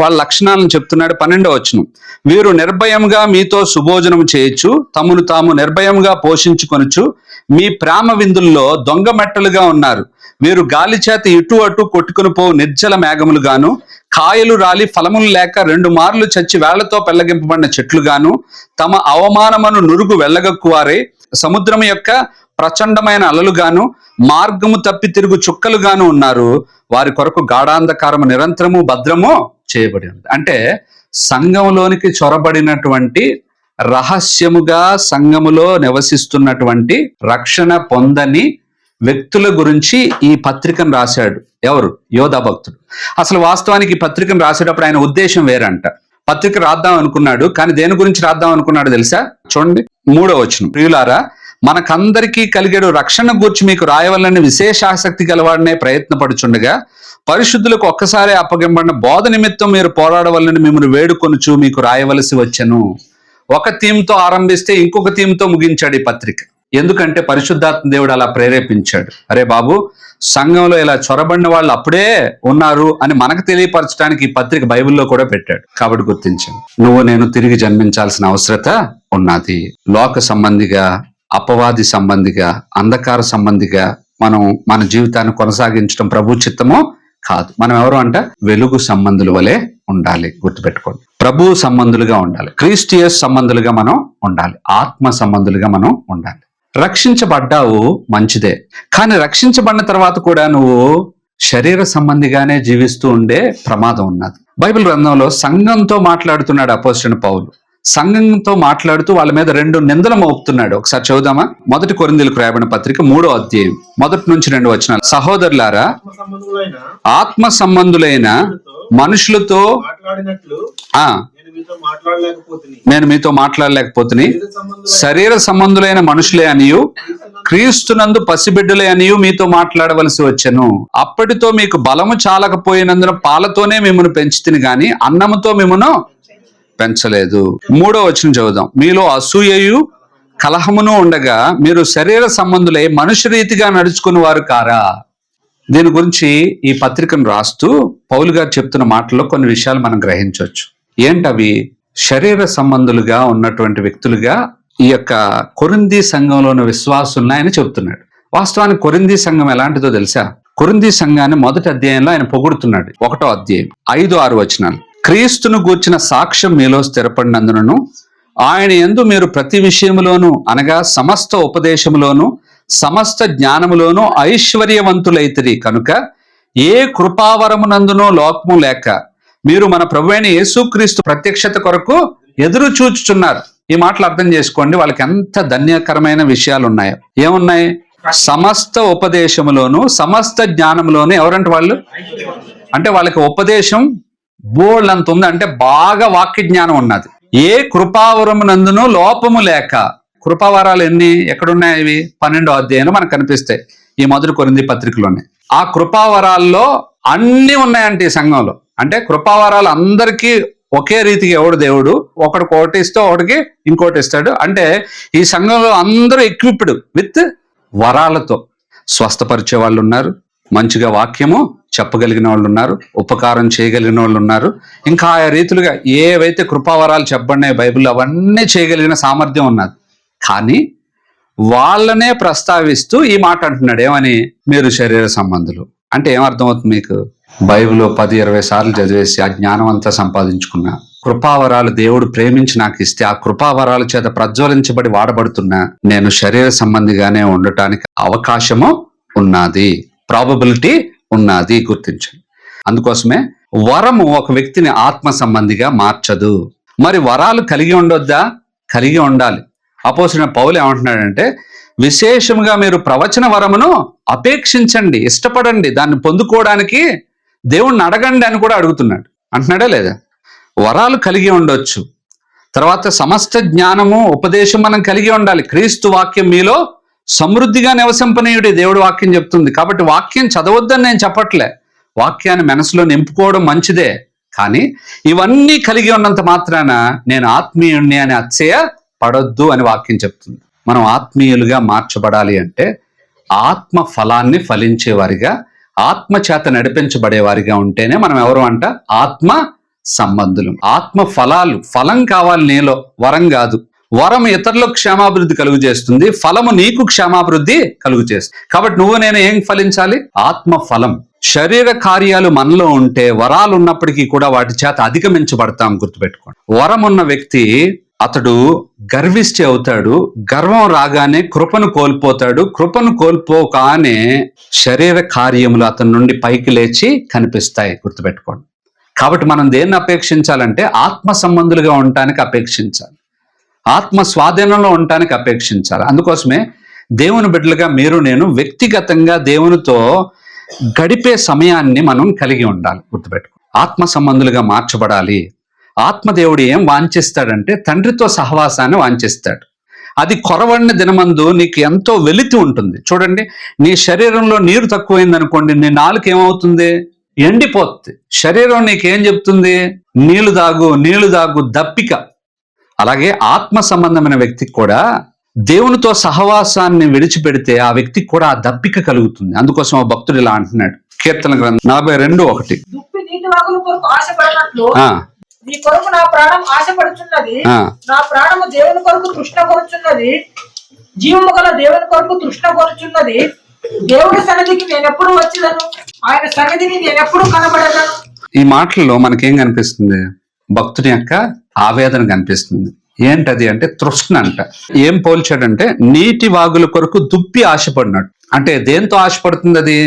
వాళ్ళ లక్షణాలను చెప్తున్నాడు. 12వ వచనం. వీరు నిర్భయంగా మీతో సుభోజనం చేయొచ్చు, తమను తాము నిర్భయంగా పోషించుకొనుచు మీ ప్రేమ విందుల్లో దొంగ మెట్టలుగా ఉన్నారు. వీరు గాలి చేత ఇటు అటు కొట్టుకుని పో నిర్జల మేఘములుగాను, కాయలు రాలి ఫలములు లేక 2 మార్లు చచ్చి వేళ్లతో పెళ్లగింపబడిన చెట్లుగాను, తమ అవమానమును నురుగు వెళ్ళగక్కువారే సముద్రం యొక్క ప్రచండమైన అలలుగాను, మార్గము తప్పి తిరుగు చుక్కలుగాను ఉన్నారు. వారి కొరకు గాఢాంధకారము నిరంతరము భద్రము చేయబడి ఉంది. అంటే సంఘంలోనికి చొరబడినటువంటి, రహస్యముగా సంఘములో నివసిస్తున్నటువంటి, రక్షణ పొందని వ్యక్తుల గురించి ఈ పత్రికను రాశాడు. ఎవరు? యోధా భక్తుడు. అసలు వాస్తవానికి ఈ పత్రికను రాసేటప్పుడు ఆయన ఉద్దేశం వేరంట. పత్రిక రాద్దాం అనుకున్నాడు, కానీ దేని గురించి రాద్దాం అనుకున్నాడు తెలుసా? చూడండి 3వ వచనం. ప్రియులారా, మనకందరికీ కలిగేడు రక్షణ గూర్చి మీకు రాయవలని విశేష ఆసక్తి గలవాడనే ప్రయత్నపడుచుండగా పరిశుద్ధులకు ఒక్కసారి అప్పగింపబడిన బోధ నిమిత్తం మీరు పోరాడవలని మిమ్మల్ని వేడుకొనుచు మీకు రాయవలసి వచ్చెను. ఒక థీమ్తో ఆరంభిస్తే ఇంకొక థీమ్తో ముగించాడు ఈ పత్రిక. ఎందుకంటే పరిశుద్ధాత్మ దేవుడు అలా ప్రేరేపించాడు. అరే బాబు, సంఘంలో ఇలా చొరబడిన వాళ్ళు అప్పుడే ఉన్నారు అని మనకు తెలియపరచడానికి ఈ పత్రిక బైబిల్లో కూడా పెట్టాడు. కాబట్టి గుర్తించండి, నువ్వు నేను తిరిగి జన్మించాల్సిన అవసరత ఉన్నది. లోక సంబంధిగా, అపవాది సంబంధిగా, అంధకార సంబంధిగా మనం మన జీవితాన్ని కొనసాగించడం ప్రభు చిత్తమో కాదు. మనం ఎవరు అంట? వెలుగు సంబంధుల వలె ఉండాలి. గుర్తుపెట్టుకోండి, ప్రభు సంబంధులుగా ఉండాలి, క్రీస్టియస్ సంబంధులుగా మనం ఉండాలి, ఆత్మ సంబంధులుగా మనం ఉండాలి. రక్షించబడ్డావు, మంచిదే. కానీ రక్షించబడిన తర్వాత కూడా నువ్వు శరీర సంబంధిగానే జీవిస్తూ ఉండే ప్రమాదం ఉన్నది. బైబిల్ గ్రంథంలో సంఘంతో మాట్లాడుతున్నాడు అపోస్తలుడైన పౌలు. సంఘంతో మాట్లాడుతూ వాళ్ళ మీద 2 నిందలు మోపుతున్నాడు. ఒకసారి చదువుదామా? 1 కొరింథీయులకు రాయబడిన పత్రిక 3వ అధ్యాయం 1 నుంచి 2 వచనాలు. సహోదరులారా, ఆత్మ సంబంధులైన మనుషులతో నేను మీతో మాట్లాడలేకపోతుని, శరీర సంబంధులైన మనుషులే అనియు క్రీస్తునందు పసిబిడ్డలే అనియు మీతో మాట్లాడవలసి వచ్చెను. అప్పటితో మీకు బలము చాలకపోయినందున పాలతోనే మిమ్మల్ని పెంచితిని గాని అన్నముతో మిమ్మను పెంచలేదు. 3వ వచనం చదువుదాం. మీలో అసూయయు కలహమును ఉండగా మీరు శరీర సంబంధులై మనుష్య రీతిగా నడుచుకుని వారు కారా? దీని గురించి ఈ పత్రికను రాస్తూ పౌలు గారు చెప్తున్న మాటల్లో కొన్ని విషయాలు మనం గ్రహించవచ్చు. ఏంటవి? శరీర సంబంధులుగా ఉన్నటువంటి వ్యక్తులుగా ఈ యొక్క కొరింథీ సంఘంలోని విశ్వాసులను ఆయన చెప్తున్నాడు. వాస్తవానికి కొరింథీ సంఘం ఎలాంటిదో తెలుసా? కొరింథీ సంఘాన్ని 1వ అధ్యాయంలో ఆయన పొగుడుతున్నాడు. 1వ అధ్యాయం 5-6 వచనాలు. క్రీస్తును గూర్చిన సాక్ష్యం మీలో స్థిరపడినందునను ఆయన యందు మీరు ప్రతి విషయములోను అనగా సమస్త ఉపదేశములోను సమస్త జ్ఞానములోను ఐశ్వర్యవంతులైతిరి కనుక ఏ కృపావరమునందునో లోపము లేక మీరు మన ప్రభువైన యేసుక్రీస్తు ప్రత్యక్షత కొరకు ఎదురు చూచుచున్నారు. ఈ మాటలు అర్థం చేసుకోండి, వాళ్ళకి ఎంత ధన్యకరమైన విషయాలు ఉన్నాయో. ఏమున్నాయి? సమస్త ఉపదేశములోను సమస్త జ్ఞానములోను. ఎవరంటే వాళ్ళు? అంటే వాళ్ళకి ఉపదేశం బోల్డ్ అంత ఉంది, అంటే బాగా వాక్య జ్ఞానం ఉన్నది. ఏ కృపావరమునందునో లోపము లేక. కృపావరాలు ఎన్ని ఎక్కడున్నాయి? ఇవి 12వ అధ్యాయంలో మనకు కనిపిస్తాయి, ఈ 1 కొరింథీ పత్రికలోనే. ఆ కృపావరాల్లో అన్ని ఉన్నాయంటే ఈ సంఘంలో. అంటే కృపావరాలు అందరికీ ఒకే రీతిగా ఎవడు దేవుడు ఒకడికి ఒకటి ఇస్తే ఒకటికి ఇంకోటి ఇస్తాడు. అంటే ఈ సంఘంలో అందరూ ఎక్విప్డ్ విత్ వరాలతో. స్వస్థపరిచే వాళ్ళు ఉన్నారు, మంచిగా వాక్యము చెప్పగలిగిన వాళ్ళు ఉన్నారు, ఉపకారం చేయగలిగిన వాళ్ళు ఉన్నారు, ఇంకా ఆయా రీతులుగా ఏవైతే కృపావరాలు చెప్పబడినాయి బైబిల్లో అవన్నీ చేయగలిగిన సామర్థ్యం ఉన్నది. కానీ వాళ్ళనే ప్రస్తావిస్తూ ఈ మాట అంటున్నాడు. ఏమని? మీరు శరీర సంబంధులు. అంటే ఏమర్థమవుతుంది మీకు? బైబిల్లో 10-20 సార్లు చదివేసి ఆ జ్ఞానం అంతా సంపాదించుకున్నా, కృపావరాలు దేవుడు ప్రేమించి నాకు ఇస్తే ఆ కృపావరాల చేత ప్రజ్వలించబడి వాడబడుతున్నా నేను శరీర సంబంధిగానే ఉండటానికి అవకాశము ఉన్నది, ప్రాబబిలిటీ ఉన్నది. గుర్తించండి. అందుకోసమే వరము ఒక వ్యక్తిని ఆత్మ సంబంధిగా మార్చదు. మరి వరాలు కలిగి ఉండొద్దా? కలిగి ఉండాలి. అపోస్తలుడైన పౌలు ఏమంటున్నాడంటే, విశేషంగా మీరు ప్రవచన వరమును అపేక్షించండి, ఇష్టపడండి, దాన్ని పొందుకోవడానికి దేవుణ్ణి అడగండి అని కూడా అడుగుతున్నాడు. అంటున్నాడా లేదా? వరాలు కలిగి ఉండొచ్చు, తర్వాత సమస్త జ్ఞానము ఉపదేశం మనం కలిగి ఉండాలి. క్రీస్తు వాక్యం మీలో సమృద్ధిగా నివసింపనీయుడి దేవుడు వాక్యం చెప్తుంది. కాబట్టి వాక్యం చదవద్దని నేను చెప్పట్లే, వాక్యాన్ని మనసులో నింపుకోవడం మంచిదే. కానీ ఇవన్నీ కలిగి ఉన్నంత మాత్రాన నేను ఆత్మీయుణ్ణి అని అతిశయ పడొద్దు అని వాక్యం చెప్తుంది. మనం ఆత్మీయులుగా మార్చబడాలి అంటే ఆత్మ ఫలాన్ని ఫలించేవారిగా, ఆత్మ చేత నడిపించబడేవారిగా ఉంటేనే మనం ఎవరు అంట? ఆత్మ సంబంధులు. ఆత్మ ఫలాలు, ఫలం కావాలి నీలో, వరం కాదు. వరం ఇతరులకు క్షేమాభివృద్ధి కలుగు చేస్తుంది, ఫలము నీకు క్షేమాభివృద్ధి కలుగు చేస్తుంది. కాబట్టి నువ్వు నేను ఏం ఫలించాలి? ఆత్మ ఫలం. శరీర కార్యాలు మనలో ఉంటే వరాలు ఉన్నప్పటికీ కూడా వాటి చేత అధిగమించబడతాం. గుర్తుపెట్టుకోండి. వరం ఉన్న వ్యక్తి అతడు గర్విష్టి అవుతాడు, గర్వం రాగానే కృపను కోల్పోతాడు, కృపను కోల్పోగానే శరీర కార్యములు అతని నుండి పైకి లేచి కనిపిస్తాయి. గుర్తుపెట్టుకోండి. కాబట్టి మనం దేన్ని అపేక్షించాలంటే ఆత్మ సంబంధులుగా ఉండటానికి అపేక్షించాలి, ఆత్మ స్వాధీనంలో ఉండటానికి అపేక్షించాలి. అందుకోసమే దేవుని బిడ్డలుగా మీరు నేను వ్యక్తిగతంగా దేవునితో గడిపే సమయాన్ని మనం కలిగి ఉండాలి. గుర్తుపెట్టుకో. ఆత్మ సంబంధులుగా మార్చబడాలి. ఆత్మదేవుడు ఏం వాంఛిస్తాడంటే తండ్రితో సహవాసాన్ని వాంఛిస్తాడు. అది కొరవడిన దినమందు నీకు ఎంతో వెలితి ఉంటుంది. చూడండి, నీ శరీరంలో నీరు తక్కువైంది అనుకోండి, నీ నాలుక ఏమవుతుంది? ఎండిపోతుంది. శరీరం నీకేం చెప్తుంది? నీళ్లు దాగు, నీళ్లు దాగు, దప్పిక. అలాగే ఆత్మ సంబంధమైన వ్యక్తికి కూడా దేవునితో సహవాసాన్ని విడిచిపెడితే ఆ వ్యక్తికి కూడా ఆ దప్పిక కలుగుతుంది. అందుకోసం ఆ భక్తుడు ఇలా అంటున్నాడు, కీర్తన గ్రంథం 42:1. దుప్పి నీటి వాగుల కొరకు ఆశపడినట్లు నీ కొరకు నా ప్రాణం ఆశపడుచున్నది, నా ప్రాణము దేవుని కొరకు తృష్ణ కోరుచున్నది, జీవము గల దేవుని కొరకు తృష్ణ కోరుచున్నది. దేవుడి సన్నిధికి నేను ఎప్పుడు వచ్చేదను, ఆయన సన్నిధిని నేను ఎప్పుడు కనబడను. ఈ మాటల్లో మనకేం కనిపిస్తుంది? భక్తుని యొక్క ఆవేదన కనిపిస్తుంది. ఏంటది అంటే తృష్ణ అంట. ఏం పోల్చాడంటే నీటి వాగుల కొరకు దుప్పి ఆశపడినట్టు. అంటే దేంతో ఆశపడుతుంది? అది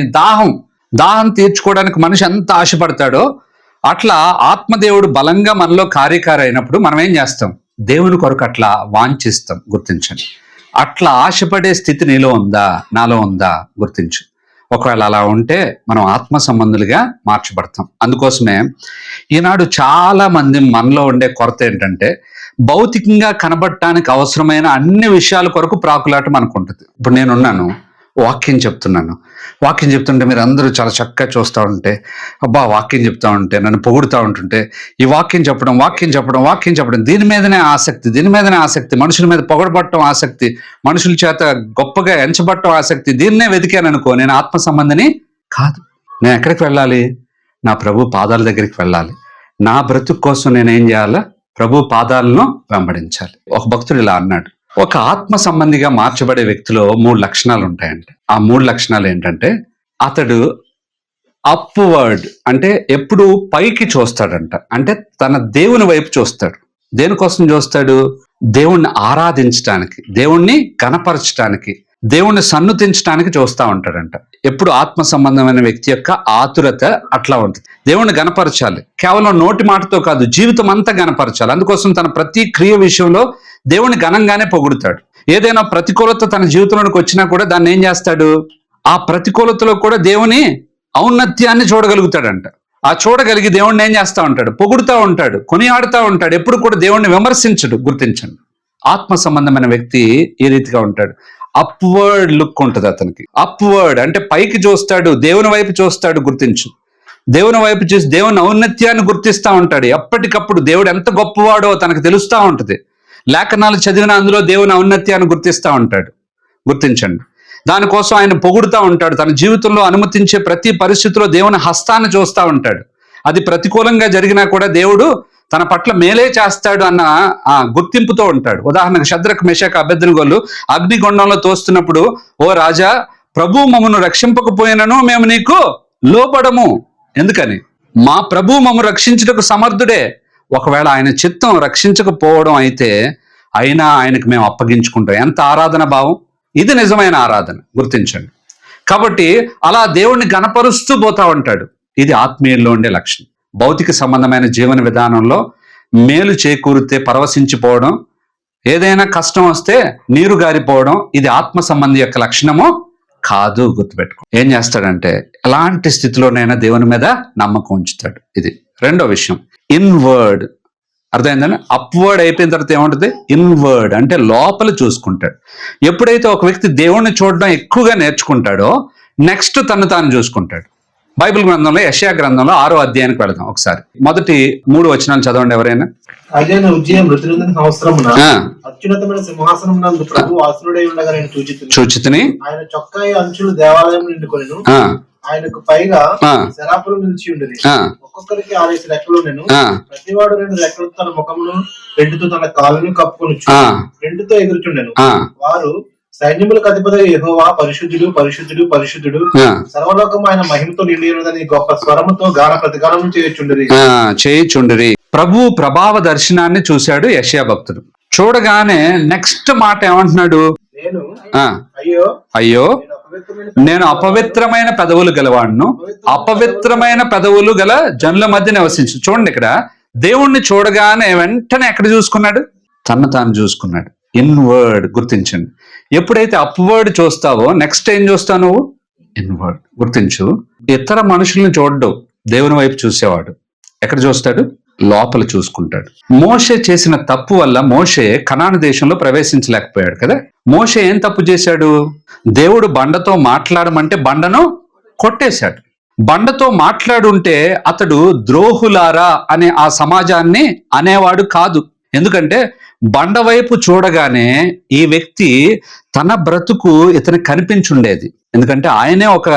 దాహం తీర్చుకోవడానికి మనిషి ఎంత ఆశపడతాడో అట్లా ఆత్మదేవుడు బలంగా మనలో కార్యకారి అయినప్పుడు మనం ఏం చేస్తాం? దేవుని కొరకు అట్లా వాంఛిస్తాం. గుర్తించండి. అట్లా ఆశపడే స్థితి నీలో ఉందా, నాలో ఉందా? గుర్తించు. ఒకవేళ అలా ఉంటే మనం ఆత్మ సంబంధులుగా మార్చబడతాం. అందుకోసమే ఈనాడు చాలా మంది మనలో ఉండే కొరత ఏంటంటే భౌతికంగా కనబడటానికి అవసరమైన అన్ని విషయాల కొరకు ప్రాకులాట మనకు ఉంటుంది. ఇప్పుడు నేనున్నాను, వాక్యం చెప్తుంటే మీరు అందరూ చాలా చక్కగా చూస్తూ ఉంటే, అబ్బా వాక్యం చెప్తా ఉంటే, నన్ను పొగుడుతూ ఉంటుంటే, ఈ వాక్యం చెప్పడం దీని మీదనే ఆసక్తి, మనుషుల మీద పొగడబట్టడం ఆసక్తి, మనుషుల చేత గొప్పగా ఎంచబట్టడం ఆసక్తి. దీన్నే వెతికాను అనుకో, నేను ఆత్మ సంబంధిని కాదు. నేను ఎక్కడికి వెళ్ళాలి? నా ప్రభు పాదాల దగ్గరికి వెళ్ళాలి. నా బ్రతుకు కోసం నేనేం చేయాలా? ప్రభు పాదాలను వెంబడించాలి. ఒక భక్తుడు ఇలా అన్నాడు, ఒక ఆత్మ సంబంధిగా మార్చబడే వ్యక్తిలో 3 లక్షణాలు ఉంటాయంట. ఆ 3 లక్షణాలు ఏంటంటే అతడు అప్వర్డ్ అంటే ఎప్పుడు పైకి చూస్తాడంట. అంటే తన దేవుని వైపు చూస్తాడు. దేనికోసం చూస్తాడు? దేవుణ్ణి ఆరాధించడానికి, దేవుణ్ణి కనపరచడానికి, దేవుణ్ణి సన్నుతించడానికి చూస్తూ ఉంటాడంట. ఎప్పుడు ఆత్మ సంబంధమైన వ్యక్తి యొక్క ఆతురత అట్లా ఉంటుంది. దేవుణ్ణి గనపరచాలి, కేవలం నోటి మాటతో కాదు, జీవితం అంతా గనపరచాలి. అందుకోసం తన ప్రతి క్రియ విషయంలో దేవుణ్ణి ఘనంగానే పొగుడుతాడు. ఏదైనా ప్రతికూలత తన జీవితంలోకి వచ్చినా కూడా దాన్ని ఏం చేస్తాడు? ఆ ప్రతికూలతలో కూడా దేవుని ఔన్నత్యాన్ని చూడగలుగుతాడంట. ఆ చూడగలిగి దేవుణ్ణి ఏం చేస్తూ ఉంటాడు? పొగుడుతూ ఉంటాడు, కొనియాడుతూ ఉంటాడు. ఎప్పుడు కూడా దేవుణ్ణి విమర్శించడు. గుర్తించండి. ఆత్మ సంబంధమైన వ్యక్తి ఈ రీతిగా ఉంటాడు. అప్వర్డ్ లుక్ ఉంటుంది అతనికి. అప్వర్డ్ అంటే పైకి చూస్తాడు, దేవుని వైపు చూస్తాడు. గుర్తించు. దేవుని వైపు చూసి దేవుని ఔన్నత్యాన్ని గుర్తిస్తూ ఉంటాడు. ఎప్పటికప్పుడు దేవుడు ఎంత గొప్పవాడో తనకు తెలుస్తూ ఉంటుంది. లేఖనాలు చదివిన అందులో దేవుని ఔన్నత్యాన్ని గుర్తిస్తూ ఉంటాడు. గుర్తించండి. దానికోసం ఆయన పొగుడుతూ ఉంటాడు. తన జీవితంలో అనుమతించే ప్రతి పరిస్థితిలో దేవుని హస్తాన్ని చూస్తూ ఉంటాడు. అది ప్రతికూలంగా జరిగినా కూడా దేవుడు తన పట్ల మేలే చేస్తాడు అన్న గుర్తింపుతో ఉంటాడు. ఉదాహరణకు షద్రక్ మెషక్ అబేద్నెగోలు అగ్నిగుండంలో తోస్తున్నప్పుడు, ఓ రాజా, ప్రభు మమ్మను రక్షింపకపోయినను మేము నీకు లోబడము. ఎందుకని? మా ప్రభు మమ్ము రక్షించుటకు సమర్థుడే. ఒకవేళ ఆయన చిత్తం రక్షించకపోవడం అయితే అయినా ఆయనకు మేము అప్పగించుకుంటాం. ఎంత ఆరాధన భావం! ఇది నిజమైన ఆరాధన. గుర్తించండి. కాబట్టి అలా దేవుణ్ణి గణపరుస్తూ పోతా ఉంటాడు. ఇది ఆత్మీయుల్లో ఉండే లక్షణం. భౌతిక సంబంధమైన జీవన విధానంలో మేలు చేకూరితే పరవశించిపోవడం, ఏదైనా కష్టం వస్తే నీరు గారిపోవడం, ఇది ఆత్మ సంబంధి యొక్క లక్షణము కాదు. గుర్తుపెట్టుకో. ఏం చేస్తాడంటే ఎలాంటి స్థితిలోనైనా దేవుని మీద నమ్మకం ఉంచుతాడు. ఇది రెండో విషయం. ఇన్వర్డ్, అర్థమైందని. అప్వర్డ్ అయిపోయిన తర్వాత ఏముంటుంది? ఇన్వర్డ్ అంటే లోపల చూసుకుంటాడు. ఎప్పుడైతే ఒక వ్యక్తి దేవుణ్ణి చూడడం ఎక్కువగా నేర్చుకుంటాడో నెక్స్ట్ తను తాను చూసుకుంటాడు. బైబిల్ గ్రంథంలో యెషయా గ్రంథంలో 6వ అధ్యాయానికి వెళదాం ఒకసారి. మొదటి 3 వచనాలు చదవండి ఎవరైనా. అదైన ఉజ్జయ మృతులందరి సంవత్సరమున అత్యున్నతమైన సింహాసనం నందు ప్రభు ఆసనుడై ఉండగా నేను చూచితిని. ఆయన చొక్కాయి అంచులు దేవాలయం నిండుకొనెను. ఆయనకు పైగా శరాపులు నిలిచి ఉండేది. ఒక్కొక్కరికి 6 రెక్కలు నేను. ప్రతివాడు 2 రెక్కలు తన ముఖమును, 2తో తన కాళ్ళను కప్పుకొని 2తో ఎగురుచుండెను. వారు సైన్యములకు అధిపతి యెహోవా పరిశుద్ధుడు పరిశుద్ధుడు పరిశుద్ధుడు, సర్వలోకము ఆయన మహిమతో నిండి ఉన్నదని గొప్ప స్వరముతో గాన ప్రతిగానం చేయుచుండిరి. ప్రభు ప్రభావ దర్శనాన్ని చూశాడు యెషయా భక్తుడు. చూడగానే నెక్స్ట్ మాట ఏమంటున్నాడు? అయ్యో నేను అపవిత్రమైన పెదవులు గలవాడును, అపవిత్రమైన పెదవులు గల జనుల మధ్య నివసించు. చూడండి, ఇక్కడ దేవుణ్ణి చూడగానే వెంటనే ఎక్కడ చూసుకున్నాడు? తను తాను చూసుకున్నాడు. ఇన్వర్డ్, గుర్తించండి. ఎప్పుడైతే అప్వర్డ్ చూస్తావో నెక్స్ట్ ఏం చూస్తావు నువ్వు? ఇన్వర్డ్. గుర్తించు. ఇతర మనుషుల్ని చూడడు, దేవుని వైపు చూసేవాడు ఎక్కడ చూస్తాడు? లోపల చూసుకుంటాడు. మోషే చేసిన తప్పు వల్ల మోషే కనాను దేశంలో ప్రవేశించలేకపోయాడు కదా. మోషే ఏం తప్పు చేశాడు? దేవుడు బండతో మాట్లాడమంటే బండను కొట్టేశాడు. బండతో మాట్లాడుంటే అతడు ద్రోహులారా అనే ఆ సమాజాన్ని అనేవాడు కాదు. ఎందుకంటే బండ వైపు చూడగానే ఈ వ్యక్తి తన బ్రతుకు ఇతనికి కనిపించుండేది. ఎందుకంటే ఆయనే ఒక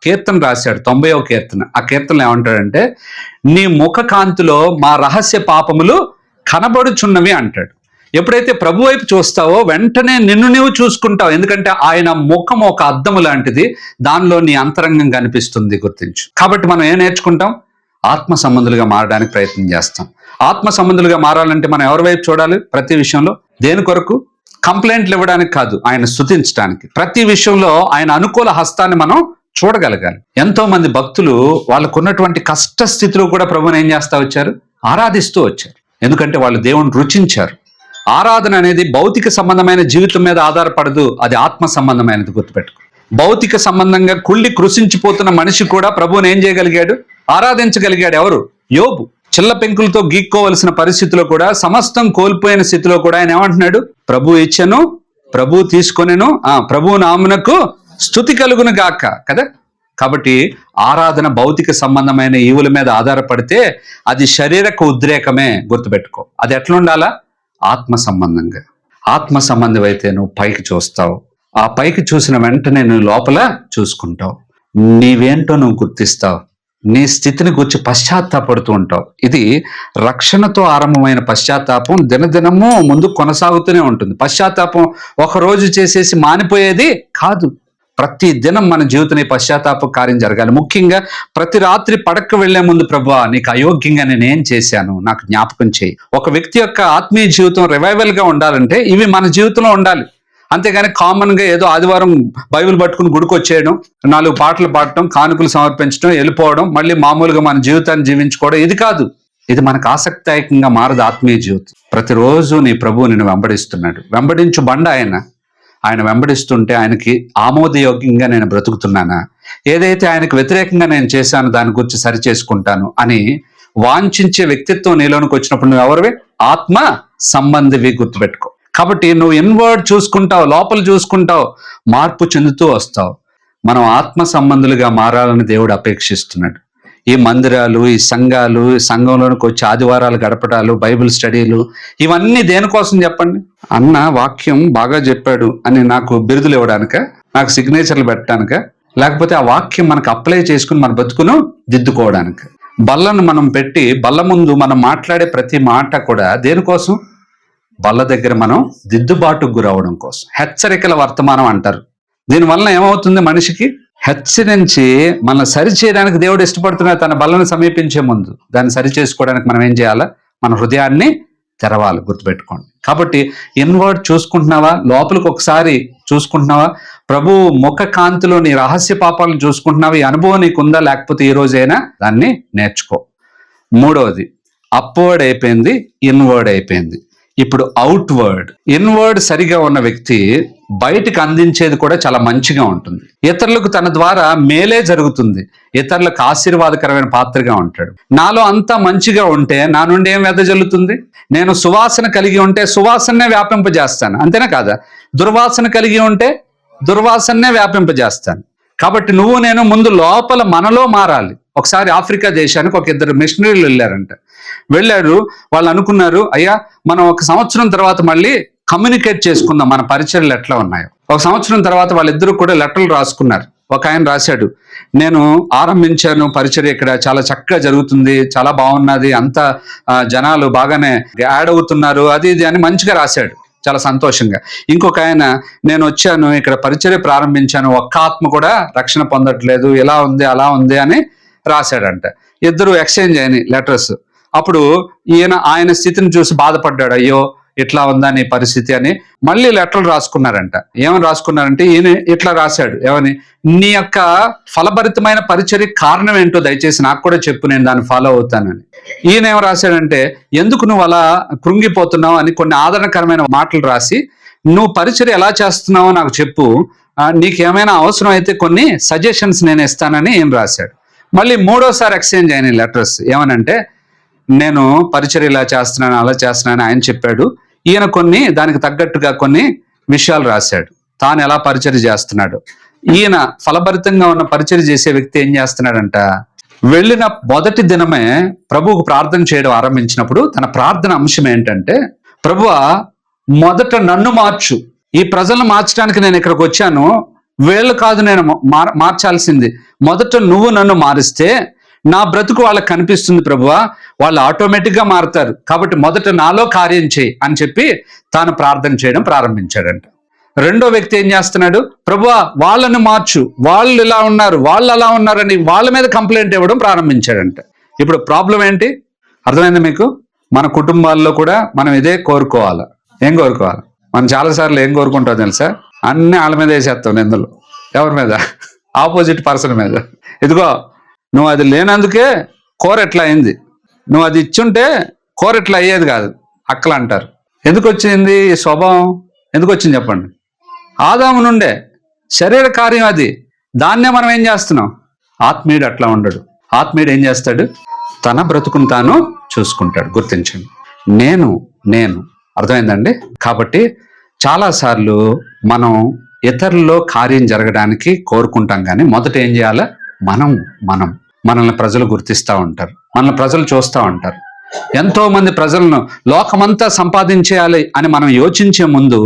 కీర్తన రాశాడు, 90వ కీర్తన. ఆ కీర్తనలో ఏమంటాడంటే, నీ ముఖ కాంతిలో మా రహస్య పాపములు కనబడుచున్నవి అంటాడు. ఎప్పుడైతే ప్రభు వైపు చూస్తావో వెంటనే నిన్ను నీవు చూసుకుంటావు. ఎందుకంటే ఆయన ముఖం ఒక అద్దము లాంటిది, దానిలో నీ అంతరంగం కనిపిస్తుంది. గుర్తించు. కాబట్టి మనం ఏం నేర్చుకుంటాం? ఆత్మ సంబంధులుగా మారడానికి ప్రయత్నం చేస్తాం. ఆత్మ సంబంధులుగా మారాలంటే మనం ఎవరి వైపు చూడాలి? ప్రతి విషయంలో దేని కొరకు? కంప్లైంట్లు ఇవ్వడానికి కాదు, ఆయన స్తుతించడానికి. ప్రతి విషయంలో ఆయన అనుకూల హస్తాన్ని మనం చూడగలగాలి. ఎంతో మంది భక్తులు వాళ్ళకున్నటువంటి కష్ట స్థితిలో కూడా ప్రభువుని ఏం చేస్తా వచ్చారు? ఆరాధిస్తూ వచ్చారు. ఎందుకంటే వాళ్ళు దేవుని రుచించారు. ఆరాధన అనేది భౌతిక సంబంధమైన జీవితం మీద ఆధారపడదు, అది ఆత్మ సంబంధమైనది. గుర్తుపెట్టుకో. భౌతిక సంబంధంగా కుళ్ళి కృషించిపోతున్న మనిషి కూడా ప్రభువుని ఏం చేయగలిగాడు? ఆరాధించగలిగాడు. ఎవరు? యోబు. చిల్ల పెంకులతో గీక్కోవలసిన పరిస్థితిలో కూడా, సమస్తం కోల్పోయిన స్థితిలో కూడా ఆయన ఏమంటున్నాడు? ప్రభు ఇచ్చెను, ప్రభు తీసుకొనెను, ప్రభు నామునకు స్తుతి కలుగును గాక కదా. కాబట్టి ఆరాధన భౌతిక సంబంధమైన ఈవుల మీద ఆధారపడితే అది శరీరక ఉద్రేకమే. గుర్తుపెట్టుకో. అది ఎట్లా ఉండాలా? ఆత్మ సంబంధంగా. ఆత్మ సంబంధం అయితే నువ్వు పైకి చూస్తావు. ఆ పైకి చూసిన వెంటనే నువ్వు లోపల చూసుకుంటావు. నీవేంటో నువ్వు గుర్తిస్తావు. నీ స్థితిని గురించి పశ్చాత్తాపడుతూ ఉంటావు. ఇది రక్షణతో ఆరంభమైన పశ్చాత్తాపం దినదినము ముందు కొనసాగుతూనే ఉంటుంది. పశ్చాత్తాపం ఒక రోజు చేసేసి మానిపోయేది కాదు. ప్రతి దినం మన జీవితంలో పశ్చాత్తాప కార్యం జరగాలి. ముఖ్యంగా ప్రతి రాత్రి పడక వెళ్లే ముందు, ప్రభువా నీకు అయోగ్యంగా నేనేం చేశాను, నాకు జ్ఞాపకం చేయి. ఒక వ్యక్తి యొక్క ఆత్మీయ జీవితం రివైవల్ గా ఉండాలంటే ఇవి మన జీవితంలో ఉండాలి. అంతేగాని కామన్ గా ఏదో ఆదివారం బైబిల్ పట్టుకుని గుడికి వచ్చేయడం, 4 పాటలు పాడటం, కానుకలు సమర్పించడం, వెళ్ళిపోవడం, మళ్ళీ మామూలుగా మన జీవితాన్ని జీవించుకోవడం, ఇది కాదు. ఇది మనకు ఆసక్తిదాయకంగా మారదు ఆత్మీయ జీవితం. ప్రతిరోజు నీ ప్రభువు నిన్ను వెంబడిస్తున్నాడు. వెంబడించు బండ ఆయన వెంబడిస్తుంటే ఆయనకి ఆమోదయోగ్యంగా నేను బ్రతుకుతున్నానా, ఏదైతే ఆయనకు వ్యతిరేకంగా నేను చేశాను దాని గురించి సరి చేసుకుంటాను అని వాంఛించే వ్యక్తిత్వం నీలోనికి వచ్చినప్పుడు నువ్వు ఎవరివి? ఆత్మ సంబంధివి. గుర్తుపెట్టుకో. కాబట్టి నువ్వు ఇన్వర్డ్ చూసుకుంటావు, లోపల చూసుకుంటావు, మార్పు చెందుతూ వస్తావు. మనం ఆత్మ సంబంధులుగా మారాలని దేవుడు అపేక్షిస్తున్నాడు. ఈ మందిరాలు, ఈ సంఘాలు, సంఘంలోనికి వచ్చి ఆదివారాలు గడపడాలు, బైబిల్ స్టడీలు, ఇవన్నీ దేనికోసం చెప్పండి? అన్న వాక్యం బాగా చెప్పాడు అని నాకు బిరుదులు ఇవ్వడానిక, నాకు సిగ్నేచర్లు పెట్టడానిక, లేకపోతే ఆ వాక్యం మనకు అప్లై చేసుకుని మన బతుకును దిద్దుకోవడానికి? బల్లను మనం పెట్టి బల్ల ముందు మనం మాట్లాడే ప్రతి మాట కూడా దేనికోసం? బల్ల దగ్గర మనం దిద్దుబాటుకు గురవడం కోసం. హెచ్చరికల వర్తమానం అంటారు. దీనివల్ల ఏమవుతుంది? మనిషికి హెచ్చరించి మనల్ని సరి చేయడానికి దేవుడు ఇష్టపడుతున్న తన బల్లను సమీపించే ముందు దాన్ని సరి చేసుకోవడానికి మనం ఏం చేయాలా? మన హృదయాన్ని తెరవాలి. గుర్తుపెట్టుకోండి. కాబట్టి ఇన్వర్డ్ చూసుకుంటున్నావా? లోపలికి ఒకసారి చూసుకుంటున్నావా? ప్రభు ముఖ కాంతిలో నీ రహస్య పాపాలను చూసుకుంటున్నావా? ఈ అనుభవం నీకుందా? లేకపోతే ఈ రోజైనా దాన్ని నేర్చుకో. 3వది, అప్వర్డ్ అయిపోయింది, ఇన్వర్డ్ అయిపోయింది. ఇప్పుడు అవుట్వర్డ్. ఇన్వర్డ్ సరిగా ఉన్న వ్యక్తి బయటికి అందించేది కూడా చాలా మంచిగా ఉంటుంది. ఇతరులకు తన ద్వారా మేలే జరుగుతుంది. ఇతరులకు ఆశీర్వాదకరమైన పాత్రగా ఉంటాడు. నాలో అంతా మంచిగా ఉంటే నా నుండి ఏం వెదజల్లుతుంది? నేను సువాసన కలిగి ఉంటే సువాసననే వ్యాపింపజేస్తాను, అంతేనా కాదా? దుర్వాసన కలిగి ఉంటే దుర్వాసననే వ్యాపింపజేస్తాను. కాబట్టి నువ్వు నేను ముందు లోపల మనలో మారాలి. ఒకసారి ఆఫ్రికా దేశానికి ఒక ఇద్దరు మిషనరీలు వెళ్ళారు. వాళ్ళు అనుకున్నారు, అయ్యా మనం 1 సంవత్సరం తర్వాత మళ్ళీ కమ్యూనికేట్ చేసుకుందాం మన పరిచర్యలు ఎట్లా ఉన్నాయో. 1 సంవత్సరం తర్వాత వాళ్ళిద్దరూ కూడా లెటర్లు రాసుకున్నారు. ఒక ఆయన రాశాడు, నేను ఆరంభించాను పరిచర్య, ఇక్కడ చాలా చక్కగా జరుగుతుంది, చాలా బాగున్నది, అంతా జనాలు బాగానే యాడ్ అవుతున్నారు, అది ఇది అని మంచిగా రాశాడు, చాలా సంతోషంగా. ఇంకొక ఆయన, నేను వచ్చాను ఇక్కడ పరిచర్య ప్రారంభించాను, ఒక్క ఆత్మ కూడా రక్షణ పొందట్లేదు, ఇలా ఉంది అలా ఉంది అని రాశాడంట. ఇద్దరు ఎక్స్చేంజ్ అయినాయి లెటర్స్. అప్పుడు ఆయన స్థితిని చూసి బాధపడ్డాడు, అయ్యో ఇట్లా ఉందా నీ పరిస్థితి అని. మళ్ళీ లెటర్లు రాసుకున్నారంట. ఏమని రాసుకున్నారంటే, ఈయన ఇట్లా రాశాడు, ఏమని, నీ యొక్క ఫలభరితమైన పరిచర్య కారణం ఏంటో దయచేసి నాకు కూడా చెప్పు, నేను దాన్ని ఫాలో అవుతానని. ఈయన ఏం రాశాడంటే, ఎందుకు నువ్వు అలా కృంగిపోతున్నావు అని కొన్ని ఆదరణకరమైన మాటలు రాసి, నువ్వు పరిచర్య ఎలా చేస్తున్నావో నాకు చెప్పు, నీకేమైనా అవసరం అయితే కొన్ని సజెషన్స్ నేను ఇస్తానని ఈయన రాశాడు. మళ్ళీ 3వసారి ఎక్స్చేంజ్ అయిన లెటర్స్. ఏమనంటే, నేను పరిచర్య ఇలా చేస్తున్నాను అలా చేస్తున్నాను ఆయన చెప్పాడు, ఈయన కొన్ని దానికి తగ్గట్టుగా కొన్ని విషయాలు రాశాడు, తాను ఎలా పరిచర్య చేస్తున్నాడు. ఈయన ఫలభరితంగా ఉన్న పరిచర్య చేసే వ్యక్తి ఏం చేస్తున్నాడంట, వెళ్ళిన మొదటి దినమే ప్రభువుకు ప్రార్థన చేయడం ఆరంభించినప్పుడు తన ప్రార్థన అంశం ఏంటంటే, ప్రభువా మొదట నన్ను మార్చు, ఈ ప్రజలను మార్చడానికి నేను ఇక్కడికి వచ్చాను, వీళ్ళు కాదు నేను మార్చాల్సింది, మొదట నువ్వు నన్ను మారిస్తే నా బ్రతుకు వాళ్ళకి కనిపిస్తుంది ప్రభువా, వాళ్ళు ఆటోమేటిక్గా మారుతారు, కాబట్టి మొదట నాలో కార్యం చేయి అని చెప్పి తాను ప్రార్థన చేయడం ప్రారంభించాడంట. రెండో వ్యక్తి ఏం చేస్తున్నాడు, ప్రభువా వాళ్ళను మార్చు, వాళ్ళు ఇలా ఉన్నారు వాళ్ళు అలా ఉన్నారని వాళ్ళ మీద కంప్లైంట్ ఇవ్వడం ప్రారంభించాడంట. ఇప్పుడు ప్రాబ్లం ఏంటి అర్థమైంది మీకు? మన కుటుంబాల్లో కూడా మనం ఇదే కోరుకోవాలి. ఏం కోరుకోవాలి? మనం చాలాసార్లు ఏం కోరుకుంటాం తెలుసా? అన్ని వాళ్ళ మీద వేసేస్తాం నిందలు. ఎవరి మీద? ఆపోజిట్ పర్సన్ మీద. ఇదిగో నువ్వు అది లేనందుకే కూర ఎట్లా అయింది, నువ్వు అది ఇచ్చుంటే కూర ఎట్లా అయ్యేది కాదు, అక్కలు అంటారు. ఎందుకు వచ్చింది ఈ స్వభావం? ఎందుకు వచ్చింది చెప్పండి? ఆదాము నుండే శరీర కార్యం అది, దాన్నే మనం ఏం చేస్తున్నాం? ఆత్మీయుడు అట్లా ఉండడు. ఆత్మీయుడు ఏం చేస్తాడు? తన బ్రతుకును తాను చూసుకుంటాడు. గుర్తించండి, నేను అర్థమైందండి? కాబట్టి చాలాసార్లు మనం ఇతరుల్లో కార్యం జరగడానికి కోరుకుంటాం, కానీ మొదట ఏం చేయాలి? మనల్ని ప్రజలు గుర్తిస్తూ ఉంటారు, మనల్ని ప్రజలు చూస్తూ ఉంటారు. ఎంతో మంది ప్రజలను లోకమంతా సంపాదించేయాలి అని మనం యోచించే ముందు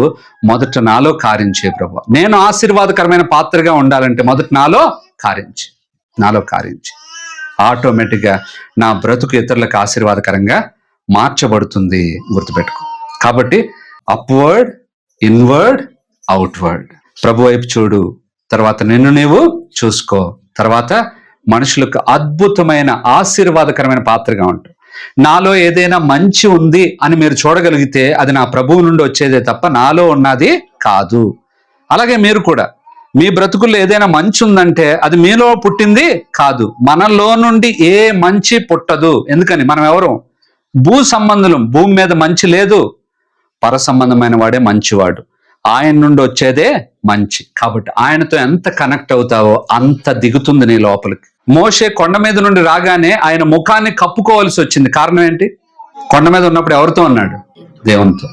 మొదట నాలో కార్యం చేయ ప్రభు. నేను ఆశీర్వాదకరమైన పాత్రగా ఉండాలంటే మొదట నాలో కార్యం చేయి. ఆటోమేటిక్గా నా బ్రతుకు ఇతరులకు ఆశీర్వాదకరంగా మార్చబడుతుంది. గుర్తుపెట్టుకో. కాబట్టి అప్వర్డ్, ఇన్వర్డ్, అవుట్వర్డ్. ప్రభు వైపు చూడు, తర్వాత నిన్ను నీవు చూసుకో, తర్వాత మనుషులకు అద్భుతమైన ఆశీర్వాదకరమైన పాత్రగా ఉంటావు. నాలో ఏదైనా మంచి ఉంది అని మీరు చూడగలిగితే అది నా ప్రభువు నుండి వచ్చేదే తప్ప నాలో ఉన్నది కాదు. అలాగే మీరు కూడా మీ బ్రతుకుల్లో ఏదైనా మంచి ఉందంటే అది మీలో పుట్టింది కాదు, మనలో నుండి ఏ మంచి పుట్టదు. ఎందుకని? మనం ఎవరు? భూ సంబంధులం. భూమి మీద మంచి లేదు, పర సంబంధమైన వాడే మంచివాడు, ఆయన నుండి వచ్చేదే మంచి. కాబట్టి ఆయనతో ఎంత కనెక్ట్ అవుతావో అంత దిగుతుంది నీ లోపలికి. మోషే కొండ మీద నుండి రాగానే ఆయన ముఖాన్ని కప్పుకోవాల్సి వచ్చింది. కారణం ఏంటి? కొండ మీద ఉన్నప్పుడు ఎవరితో ఉన్నాడు? దేవునితో.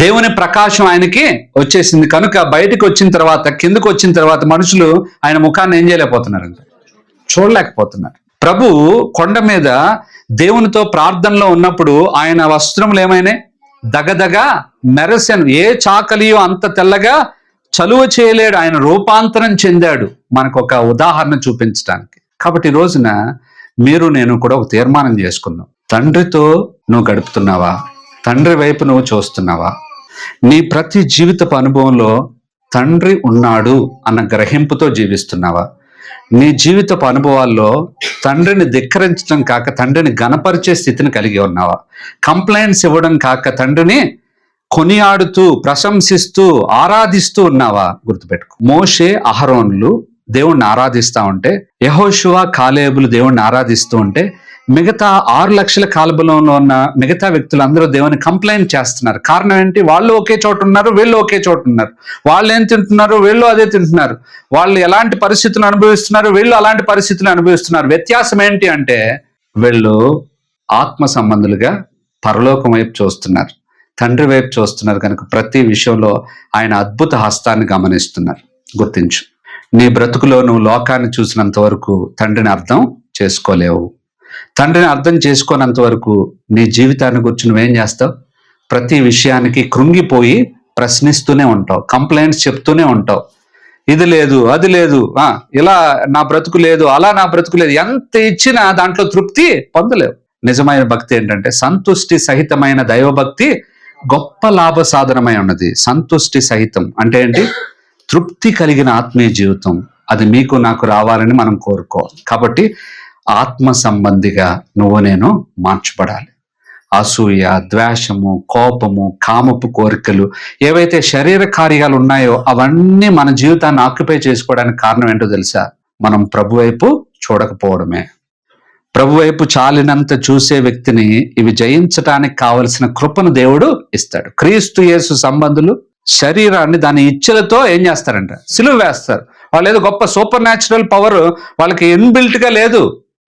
దేవుని ప్రకాశం ఆయనకి వచ్చేసింది కనుక బయటకు వచ్చిన తర్వాత, కిందకు వచ్చిన తర్వాత మనుషులు ఆయన ముఖాన్ని ఏం చేయలేకపోతున్నారంట, చూడలేకపోతున్నారు. ప్రభు కొండ మీద దేవునితో ప్రార్థనలో ఉన్నప్పుడు ఆయన వస్త్రములు ఏమైనాయి? దగదగ మెరసెను. ఏ చాకలియో అంత తెల్లగా చలువ చేయలేడు. ఆయన రూపాంతరం చెందాడు మనకు ఒక ఉదాహరణ చూపించడానికి. కాబట్టి ఈ రోజున మీరు నేను కూడా ఒక తీర్మానం చేసుకుందాం. తండ్రితో నువ్వు గడుపుతున్నావా? తండ్రి వైపు నువ్వు చూస్తున్నావా? నీ ప్రతి జీవితపు అనుభవంలో తండ్రి ఉన్నాడు అన్న గ్రహింపుతో జీవిస్తున్నావా? నీ జీవితపు అనుభవాల్లో తండ్రిని ధిక్కరించడం కాక తండ్రిని గణపరిచే స్థితిని కలిగి ఉన్నావా? కంప్లైంట్స్ ఇవ్వడం కాక తండ్రిని కొనియాడుతూ ప్రశంసిస్తూ ఆరాధిస్తూ ఉన్నావా? గుర్తుపెట్టుకో. మోషే అహరోన్లు దేవుణ్ణి ఆరాధిస్తూ ఉంటే, యెహోషువ కాలేబులు దేవుణ్ణి ఆరాధిస్తూ ఉంటే, మిగతా 6 లక్షల కాలబలంలో ఉన్న మిగతా వ్యక్తులందరూ దేవుని కంప్లైంట్ చేస్తున్నారు. కారణం ఏంటి? వాళ్ళు ఒకే చోట ఉన్నారు, వీళ్ళు ఒకే చోట ఉన్నారు. వాళ్ళు ఏం తింటున్నారు, వీళ్ళు అదే తింటున్నారు. వాళ్ళు ఎలాంటి పరిస్థితులు అనుభవిస్తున్నారు, వీళ్ళు అలాంటి పరిస్థితులు అనుభవిస్తున్నారు. వ్యత్యాసం ఏంటి అంటే వీళ్ళు ఆత్మ సంబంధులుగా పరలోకం వైపు చూస్తున్నారు, తండ్రి వైపు చూస్తున్నారు. కనుక ప్రతి విషయంలో ఆయన అద్భుత హస్తాన్ని గమనిస్తున్నారు. గుర్తించు, నీ బ్రతుకులో నువ్వు లోకాన్ని చూసినంత వరకు తండ్రిని అర్థం చేసుకోలేవు. తండ్రిని అర్థం చేసుకోనంత వరకు నీ జీవితాన్ని గురించి నువ్వేం చేస్తావు? ప్రతి విషయానికి కృంగిపోయి ప్రశ్నిస్తూనే ఉంటావు, కంప్లైంట్స్ చెప్తూనే ఉంటావు. ఇది లేదు, అది లేదు, ఇలా నా బ్రతుకు లేదు, అలా నా బ్రతుకు లేదు. ఎంత ఇచ్చినా దాంట్లో తృప్తి పొందలేవు. నిజమైన భక్తి ఏంటంటే సంతుష్టి సహితమైన దైవభక్తి గొప్ప లాభ సాధనమై ఉన్నది. సంతుష్టి సహితం అంటే ఏంటి? తృప్తి కలిగిన ఆత్మీయ జీవితం. అది మీకు నాకు రావాలని మనం కోరుకోవాలి. కాబట్టి ఆత్మ సంబంధిగా నువ్వు నేను మార్చబడాలి. అసూయ, ద్వేషము, కోపము, కామపు కోరికలు, ఏవైతే శరీర కార్యాలు ఉన్నాయో అవన్నీ మన జీవితాన్ని ఆక్యుపై చేసుకోవడానికి కారణం ఏంటో తెలుసా? మనం ప్రభు వైపు చూడకపోవడమే. ప్రభు వైపు చాలినంత చూసే వ్యక్తిని ఇవి జయించడానికి కావలసిన కృపను దేవుడు ఇస్తాడు. క్రీస్తు యేసు సంబంధులు శరీరాన్ని దాని ఇచ్చలతో ఏం చేస్తారంట? సిలువ వేస్తారు. వాళ్ళు ఏదో గొప్ప సూపర్ న్యాచురల్ పవర్ వాళ్ళకి ఇన్బిల్ట్ గా లేదు.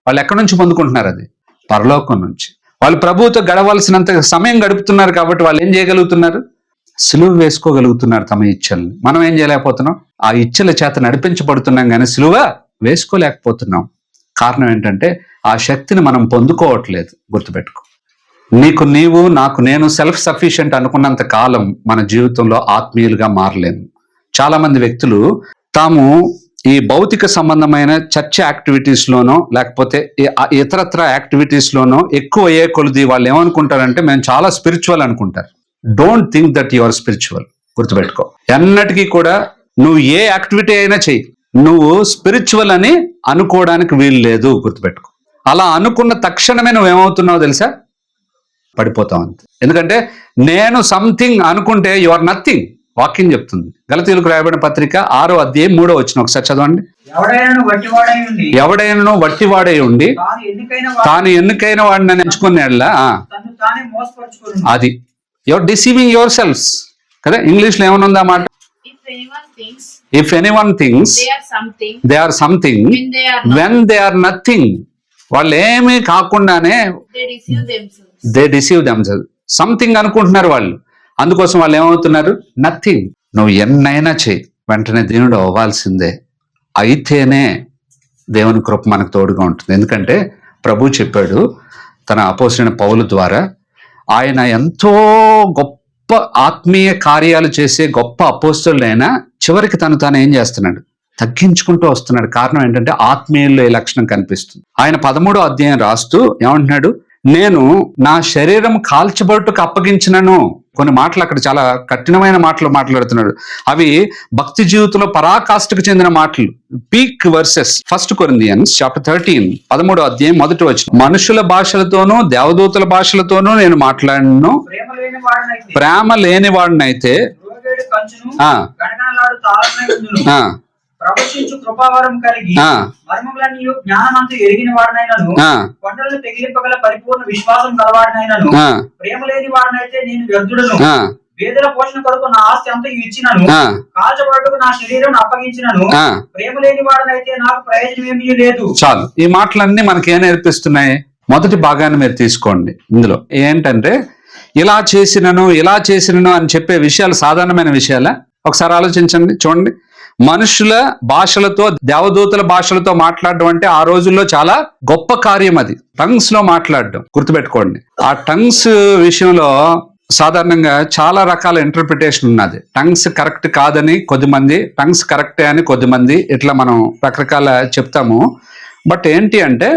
వాళ్ళు ఎక్కడి నుంచి పొందుకుంటున్నారు? అది పరలోకం నుంచి. వాళ్ళు ప్రభువుతో గడవలసినంత సమయం గడుపుతున్నారు కాబట్టి వాళ్ళు ఏం చేయగలుగుతున్నారు? సిలువ వేసుకోగలుగుతున్నారు తమ ఇచ్చల్ని. మనం ఏం చేయలేకపోతున్నాం? ఆ ఇచ్చల చేత నడిపించబడుతున్నాం కానీ సిలువ వేసుకోలేకపోతున్నాం. కారణం ఏంటంటే ఆ శక్తిని మనం పొందుకోవట్లేదు. గుర్తుపెట్టుకో, నీకు నీవు, నాకు నేను సెల్ఫ్ సఫిషియెంట్ అనుకున్నంత కాలం మన జీవితంలో ఆత్మీయులుగా మారలేము. చాలా మంది వ్యక్తులు తాము ఈ భౌతిక సంబంధమైన చర్చ యాక్టివిటీస్ లోనో లేకపోతే ఇతరత్ర యాక్టివిటీస్ లోనో ఎక్కువ అయ్యే కొలది వాళ్ళు ఏమనుకుంటారంటే మేము చాలా స్పిరిచువల్ అనుకుంటారు. Don't think that you are spiritual. గుర్తుపెట్టుకో, ఎన్నటికీ కూడా నువ్వు ఏ యాక్టివిటీ అయినా చెయ్యి, నువ్వు స్పిరిచువల్ అని అనుకోవడానికి వీలు లేదు. గుర్తుపెట్టుకో, అలా అనుకున్న తక్షణమే నువ్వేమవుతున్నావు తెలుసా? పడిపోతావు అంతే. ఎందుకంటే నేను సంథింగ్ అనుకుంటే యు ఆర్ నథింగ్. వాక్యం చెప్తుంది. గలతీయులకు రాయబడిన పత్రిక 6వ అధ్యాయం 3వ వచనం ఒకసారి చదవండి. ఎవడైనను వట్టివాడై ఉండి తాను ఎన్నికైన వాడిని ఎంచుకునేలా అది యువర్ డిసీవింగ్ యువర్ సెల్ఫ్స్ కదా. ఇంగ్లీష్ లో ఏమనుంది ఆ మాట? If anyone thinks they are something when they are nothing. వాళ్ళు ఏమీ కాకుండానే దే డిసీవ్ దెమ్సెల్వ్స్. సంథింగ్ అనుకుంటున్నారు వాళ్ళు. అందుకోసం వాళ్ళు ఏమవుతున్నారు? నథింగ్. నువ్వు ఎన్నైనా చేయి, వెంటనే దేవుడు అవ్వాల్సిందే. అయితేనే దేవుని కృప మనకు తోడుగా ఉంటుంది. ఎందుకంటే ప్రభు చెప్పాడు తన అపోస్తలుడైన పౌలు ద్వారా, ఆయన ఎంతో గొప్ప ఆత్మీయ కార్యాలు చేసే గొప్ప అపోస్తలుడైనా చివరికి తాను ఏం చేస్తున్నాడు? తగ్గించుకుంటూ వస్తున్నాడు. కారణం ఏంటంటే ఆత్మీయుల్లో ఈ లక్షణం కనిపిస్తుంది. ఆయన 13వ అధ్యాయం రాస్తూ ఏమంటున్నాడు? నేను నా శరీరం కాల్చబట్టుకు అప్పగించినను. కొన్ని మాటలు అక్కడ చాలా కఠినమైన మాటలు మాట్లాడుతున్నాడు. అవి భక్తి జీవితంలో పరాకాష్ఠకు చెందిన మాటలు. పీక్ వర్సెస్ 1 కొరింథియన్స్ చాప్టర్ 13 13వ అధ్యాయం 1వ వచనం. మనుషుల భాషలతోనూ దేవదూతల భాషలతోనూ నేను మాట్లాడను, ప్రేమ లేని వాడినైతే ప్రవచించు కృపావరం కలిగి మర్మములన్నీ జ్ఞానమంతా ఎరిగిన వాడినైనను, కొండలను తెగిలింపగల పరిపూర్ణ విశ్వాసం గలవాడినైనను, ప్రేమ లేని వాడినైతే నేను వ్యర్థుడను. పేదల పోషణ కొరకు నా ఆస్తి అంతా ఇచ్చినను, కాల్చబడుటకు నా శరీరం అప్పగించినను, ప్రేమ లేని వాడినైతే నాకు ప్రయోజనం ఏమీ లేదు. చాలు. ఈ మాటలన్నీ మనకి ఏం నేర్పిస్తున్నాయి? మొదటి భాగాన్ని మీరు తీసుకోండి. ఇందులో ఏంటంటే ఇలా చేసినను అని చెప్పే విషయాలు సాధారణమైన విషయాలా? ఒకసారి ఆలోచించండి, చూడండి. మనుషుల భాషలతో దేవదూతల భాషలతో మాట్లాడడం అంటే ఆ రోజుల్లో చాలా గొప్ప కార్యం. అది టంగ్స్ లో మాట్లాడడం. గుర్తుపెట్టుకోండి. ఆ టంగ్స్ విషయంలో సాధారణంగా చాలా రకాల ఇంటర్ప్రిటేషన్ ఉన్నది. టంగ్స్ కరెక్ట్ కాదని కొద్దిమంది, టంగ్స్ కరెక్టే అని కొద్దిమంది, ఇట్లా మనం రకరకాల చెప్తాము. బట్ ఏంటి అంటే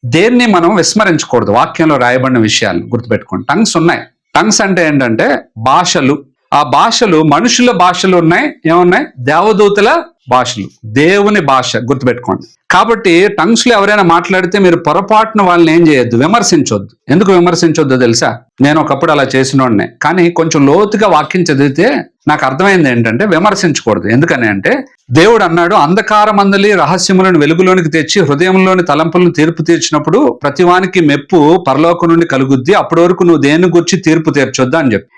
దేన్ని మనం విస్మరించకూడదు. వాక్యంలో రాయబడిన విషయాలు గుర్తుపెట్టుకోండి. టంగ్స్ ఉన్నాయి. టంగ్స్ అంటే ఏంటంటే భాషలు. ఆ భాషలు మనుషుల భాషలు ఉన్నాయి, ఏమున్నాయి? దేవదూతల భాషలు, దేవుని భాష, గుర్తుపెట్టుకోండి. కాబట్టి టంగ్స్ లో ఎవరైనా మాట్లాడితే మీరు పొరపాటున వాళ్ళని ఏం చేయొద్దు, విమర్శించొద్దు. ఎందుకు విమర్శించొద్దో తెలుసా? నేను ఒకప్పుడు అలా చేసినోడ్నే. కానీ కొంచెం లోతుగా వాక్యం చదివితే నాకు అర్థమైంది ఏంటంటే విమర్శించకూడదు. ఎందుకని అంటే దేవుడు అన్నాడు, అంధకారమందలి రహస్యములను వెలుగులోనికి తెచ్చి హృదయంలోని తలంపులను తీర్పు తీర్చినప్పుడు ప్రతివానికి మెప్పు పరలోకం నుండి కలుగుద్ది, అప్పటి వరకు నువ్వు దేని గురించి తీర్పు తీర్చొద్దు అని చెప్పి.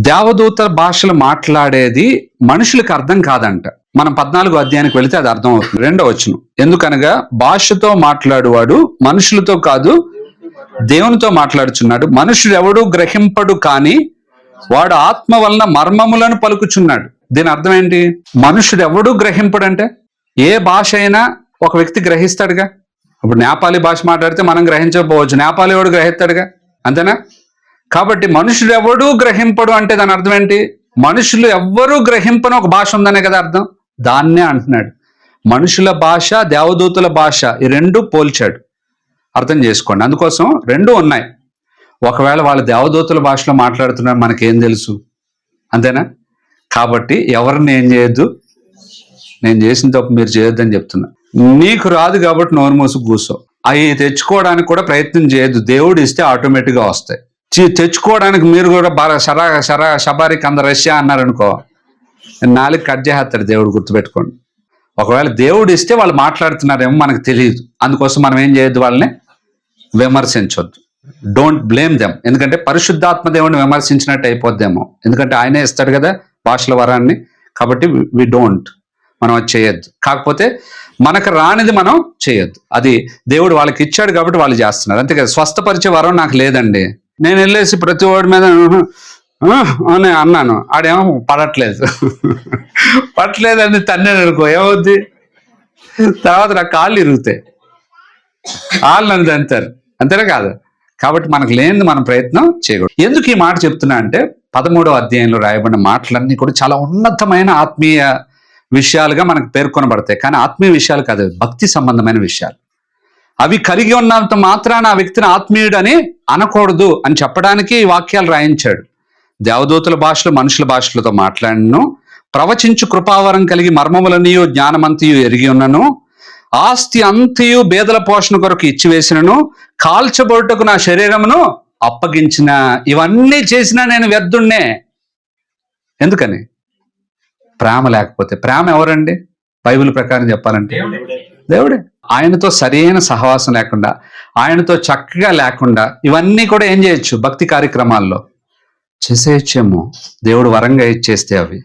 దేవదూత భాషలు మాట్లాడేది మనుషులకు అర్థం కాదంట. మనం 14వ అధ్యాయానికి వెళితే అది అర్థం అవుతుంది. 2వ వచనం, ఎందుకనగా భాషతో మాట్లాడువాడు మనుషులతో కాదు దేవునితో మాట్లాడుచున్నాడు, మనుషుడు ఎవడు గ్రహింపడు కానీ వాడు ఆత్మ వలన మర్మములను పలుకుచున్నాడు. దీని అర్థం ఏంటి? మనుషుడు ఎవడు గ్రహింపడు అంటే ఏ భాష అయినా ఒక వ్యక్తి గ్రహిస్తాడుగా. ఇప్పుడు నేపాలీ భాష మాట్లాడితే మనం గ్రహించకపోవచ్చు, నేపాలీ వాడు గ్రహిస్తాడుగా, అంతేనా? కాబట్టి మనుషుడు ఎవడూ గ్రహింపడు అంటే దాని అర్థం ఏంటి? మనుషులు ఎవ్వరూ గ్రహింపని ఒక భాష ఉందనే కదా అర్థం. దాన్నే అంటున్నాడు. మనుషుల భాష, దేవదూతుల భాష, ఈ రెండు పోల్చాడు. అర్థం చేసుకోండి. అందుకోసం రెండు ఉన్నాయి. ఒకవేళ వాళ్ళు దేవదూతుల భాషలో మాట్లాడుతున్నారు, మనకేం తెలుసు, అంతేనా? కాబట్టి ఎవరిని ఏం చేయొద్దు, నేను చేసిన తప్పు మీరు చేయొద్దని చెప్తున్నా. నీకు రాదు కాబట్టి నోరు మూసుకు కూర్చో. అవి తెచ్చుకోవడానికి కూడా ప్రయత్నం చేయొద్దు. దేవుడు ఇస్తే ఆటోమేటిక్గా వస్తాయి. తెచ్చుకోవడానికి మీరు కూడా బాగా షబారికి అంద రష్యా అన్నారనుకో, నాలుగు కట్ చేస్తాడు దేవుడు, గుర్తుపెట్టుకోండి. ఒకవేళ దేవుడు ఇస్తే వాళ్ళు మాట్లాడుతున్నారేమో మనకు తెలియదు. అందుకోసం మనం ఏం చేయొద్దు, వాళ్ళని విమర్శించొద్దు. Don't blame them. ఎందుకంటే పరిశుద్ధాత్మ దేవుడిని విమర్శించినట్టు అయిపోద్దేమో. ఎందుకంటే ఆయనే ఇస్తాడు కదా భాషల వరాన్ని. కాబట్టి మనం అది చేయొద్దు. కాకపోతే మనకు రానిది మనం చేయొద్దు. అది దేవుడు వాళ్ళకి ఇచ్చాడు కాబట్టి వాళ్ళు చేస్తున్నారు, అంతే కదా. స్వస్థపరిచే వరం నాకు లేదండి, నేను వెళ్ళేసి ప్రతి వాడి మీద అని అన్నాను, ఆడేమో పడట్లేదని తన్నేను అనుకో, ఏమవుద్ది? తర్వాత నా కాళ్ళు ఇరుగుతాయి, వాళ్ళు నన్ను తంతారు, అంతేనా కాదు? కాబట్టి మనకు లేనిది మనం ప్రయత్నం చేయకూడదు. ఎందుకు ఈ మాట చెప్తున్నా అంటే 13వ అధ్యాయంలో రాయబడిన మాటలన్నీ కూడా చాలా ఉన్నతమైన ఆత్మీయ విషయాలుగా మనకు పేర్కొనబడతాయి. కానీ ఆత్మీయ విషయాలు కాదు, భక్తి సంబంధమైన విషయాలు. అవి కలిగి ఉన్నంత మాత్రాన ఆ వ్యక్తిని ఆత్మీయుడని అనకూడదు అని చెప్పడానికి ఈ వాక్యాలు రాయించాడు. దేవదూతుల భాషలు మనుషుల భాషలతో మాట్లాడిను, ప్రవచించు కృపావరం కలిగి మర్మములనియు జ్ఞానమంతియు ఎరిగి ఉన్నను, ఆస్తి అంతయు బేదల పోషణ కొరకు ఇచ్చివేసినను, కాల్చబొట్టుకు నా శరీరమును అప్పగించిన, ఇవన్నీ చేసినా నేను వ్యర్థుణ్ణే. ఎందుకని? ప్రేమ లేకపోతే. ప్రేమ ఎవరండి బైబిల్ ప్రకారం చెప్పాలంటే? దేవుడే. ఆయనతో సరైన సహవాసం లేకుండా, ఆయనతో చక్కగా లేకుండా ఇవన్నీ కూడా ఏం చేయొచ్చు? భక్తి కార్యక్రమాల్లో చేసేయచ్చేమో. దేవుడు వరంగా ఇచ్చేస్తే, అవి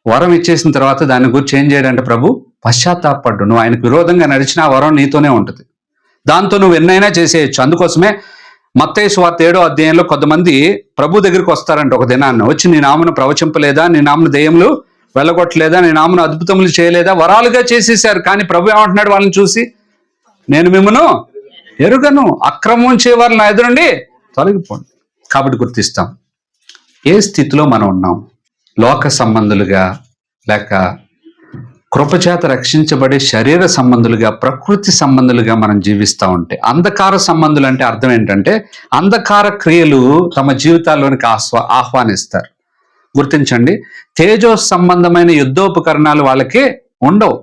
వరం ఇచ్చేసిన తర్వాత దాని గురించి ఏం చేయడంటే, ప్రభు పశ్చాత్తాపడ్డు, నువ్వు ఆయనకు విరోధంగా నడిచిన ఆ వరం నీతోనే ఉంటుంది, దాంతో నువ్వు ఎన్నైనా చేసేయచ్చు. అందుకోసమే మత్తయి సువార్త 7వ అధ్యాయంలో కొంతమంది ప్రభు దగ్గరికి వస్తారంట ఒక దినాన్ని. వచ్చి నీ నామను ప్రవచింపలేదా, నీ నామను దెయ్యములు వెళ్ళగొట్టలేదా, నీ నామను అద్భుతములు చేయలేదా, వరాలుగా చేసేసారు. కానీ ప్రభు ఏమంటున్నాడు వాళ్ళని చూసి? నేను మిమ్మను ఎరుగను, అక్రమం చేయవారు నా ఎదురండి తొలగిపోండి. కాబట్టి గుర్తిస్తాం ఏ స్థితిలో మనం ఉన్నాం. లోక సంబంధులుగా, లేక కృపచేత రక్షించబడే శరీర సంబంధులుగా, ప్రకృతి సంబంధులుగా మనం జీవిస్తూ ఉంటే. అంధకార సంబంధులు అంటే అర్థం ఏంటంటే అంధకార క్రియలు తమ జీవితాల్లోనికి ఆహ్వానిస్తారు. గుర్తించండి, తేజో సంబంధమైన యుద్ధోపకరణాలు వాళ్ళకి ఉండవు.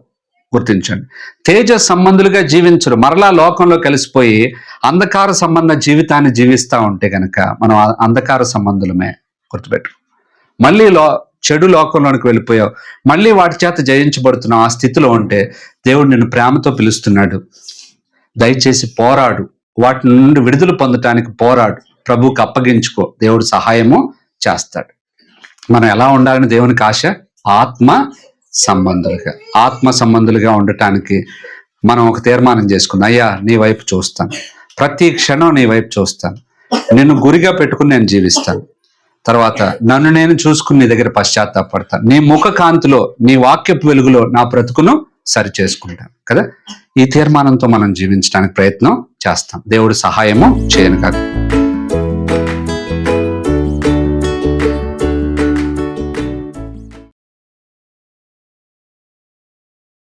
గుర్తించండి, తేజ సంబంధులుగా జీవించరు. మరలా లోకంలో కలిసిపోయి అంధకార సంబంధ జీవితాన్ని జీవిస్తూ ఉంటే కనుక మనం అంధకార సంబంధులమే. గుర్తుపెట్టు. మళ్ళీ చెడు లోకంలోనికి వెళ్ళిపోయావు, మళ్ళీ వాటి చేత జయించబడుతున్నావు. ఆ స్థితిలో ఉంటే దేవుడు నిన్ను ప్రేమతో పిలుస్తున్నాడు, దయచేసి పోరాడు, వాటి నుండి విడుదల పొందటానికి పోరాడు, ప్రభువుకి అప్పగించుకో, దేవుడు సహాయము చేస్తాడు. మనం ఎలా ఉండాలని దేవునికి ఆశ? ఆత్మ సంబంధులుగా ఉండటానికి మనం ఒక తీర్మానం చేసుకుందాం. అయ్యా నీ వైపు చూస్తాను, ప్రతి క్షణం నీ వైపు చూస్తాను, నిన్ను గురిగా పెట్టుకుని నేను జీవిస్తాను. తర్వాత నన్ను నేను చూసుకుని నీ దగ్గర పశ్చాత్తాపడతాను, నీ ముఖ కాంతిలో, నీ వాక్యపు వెలుగులో నా బ్రతుకును సరి చేసుకుంటాను కదా. ఈ తీర్మానంతో మనం జీవించడానికి ప్రయత్నం చేస్తాం. దేవుడు సహాయము చేయను కాదు.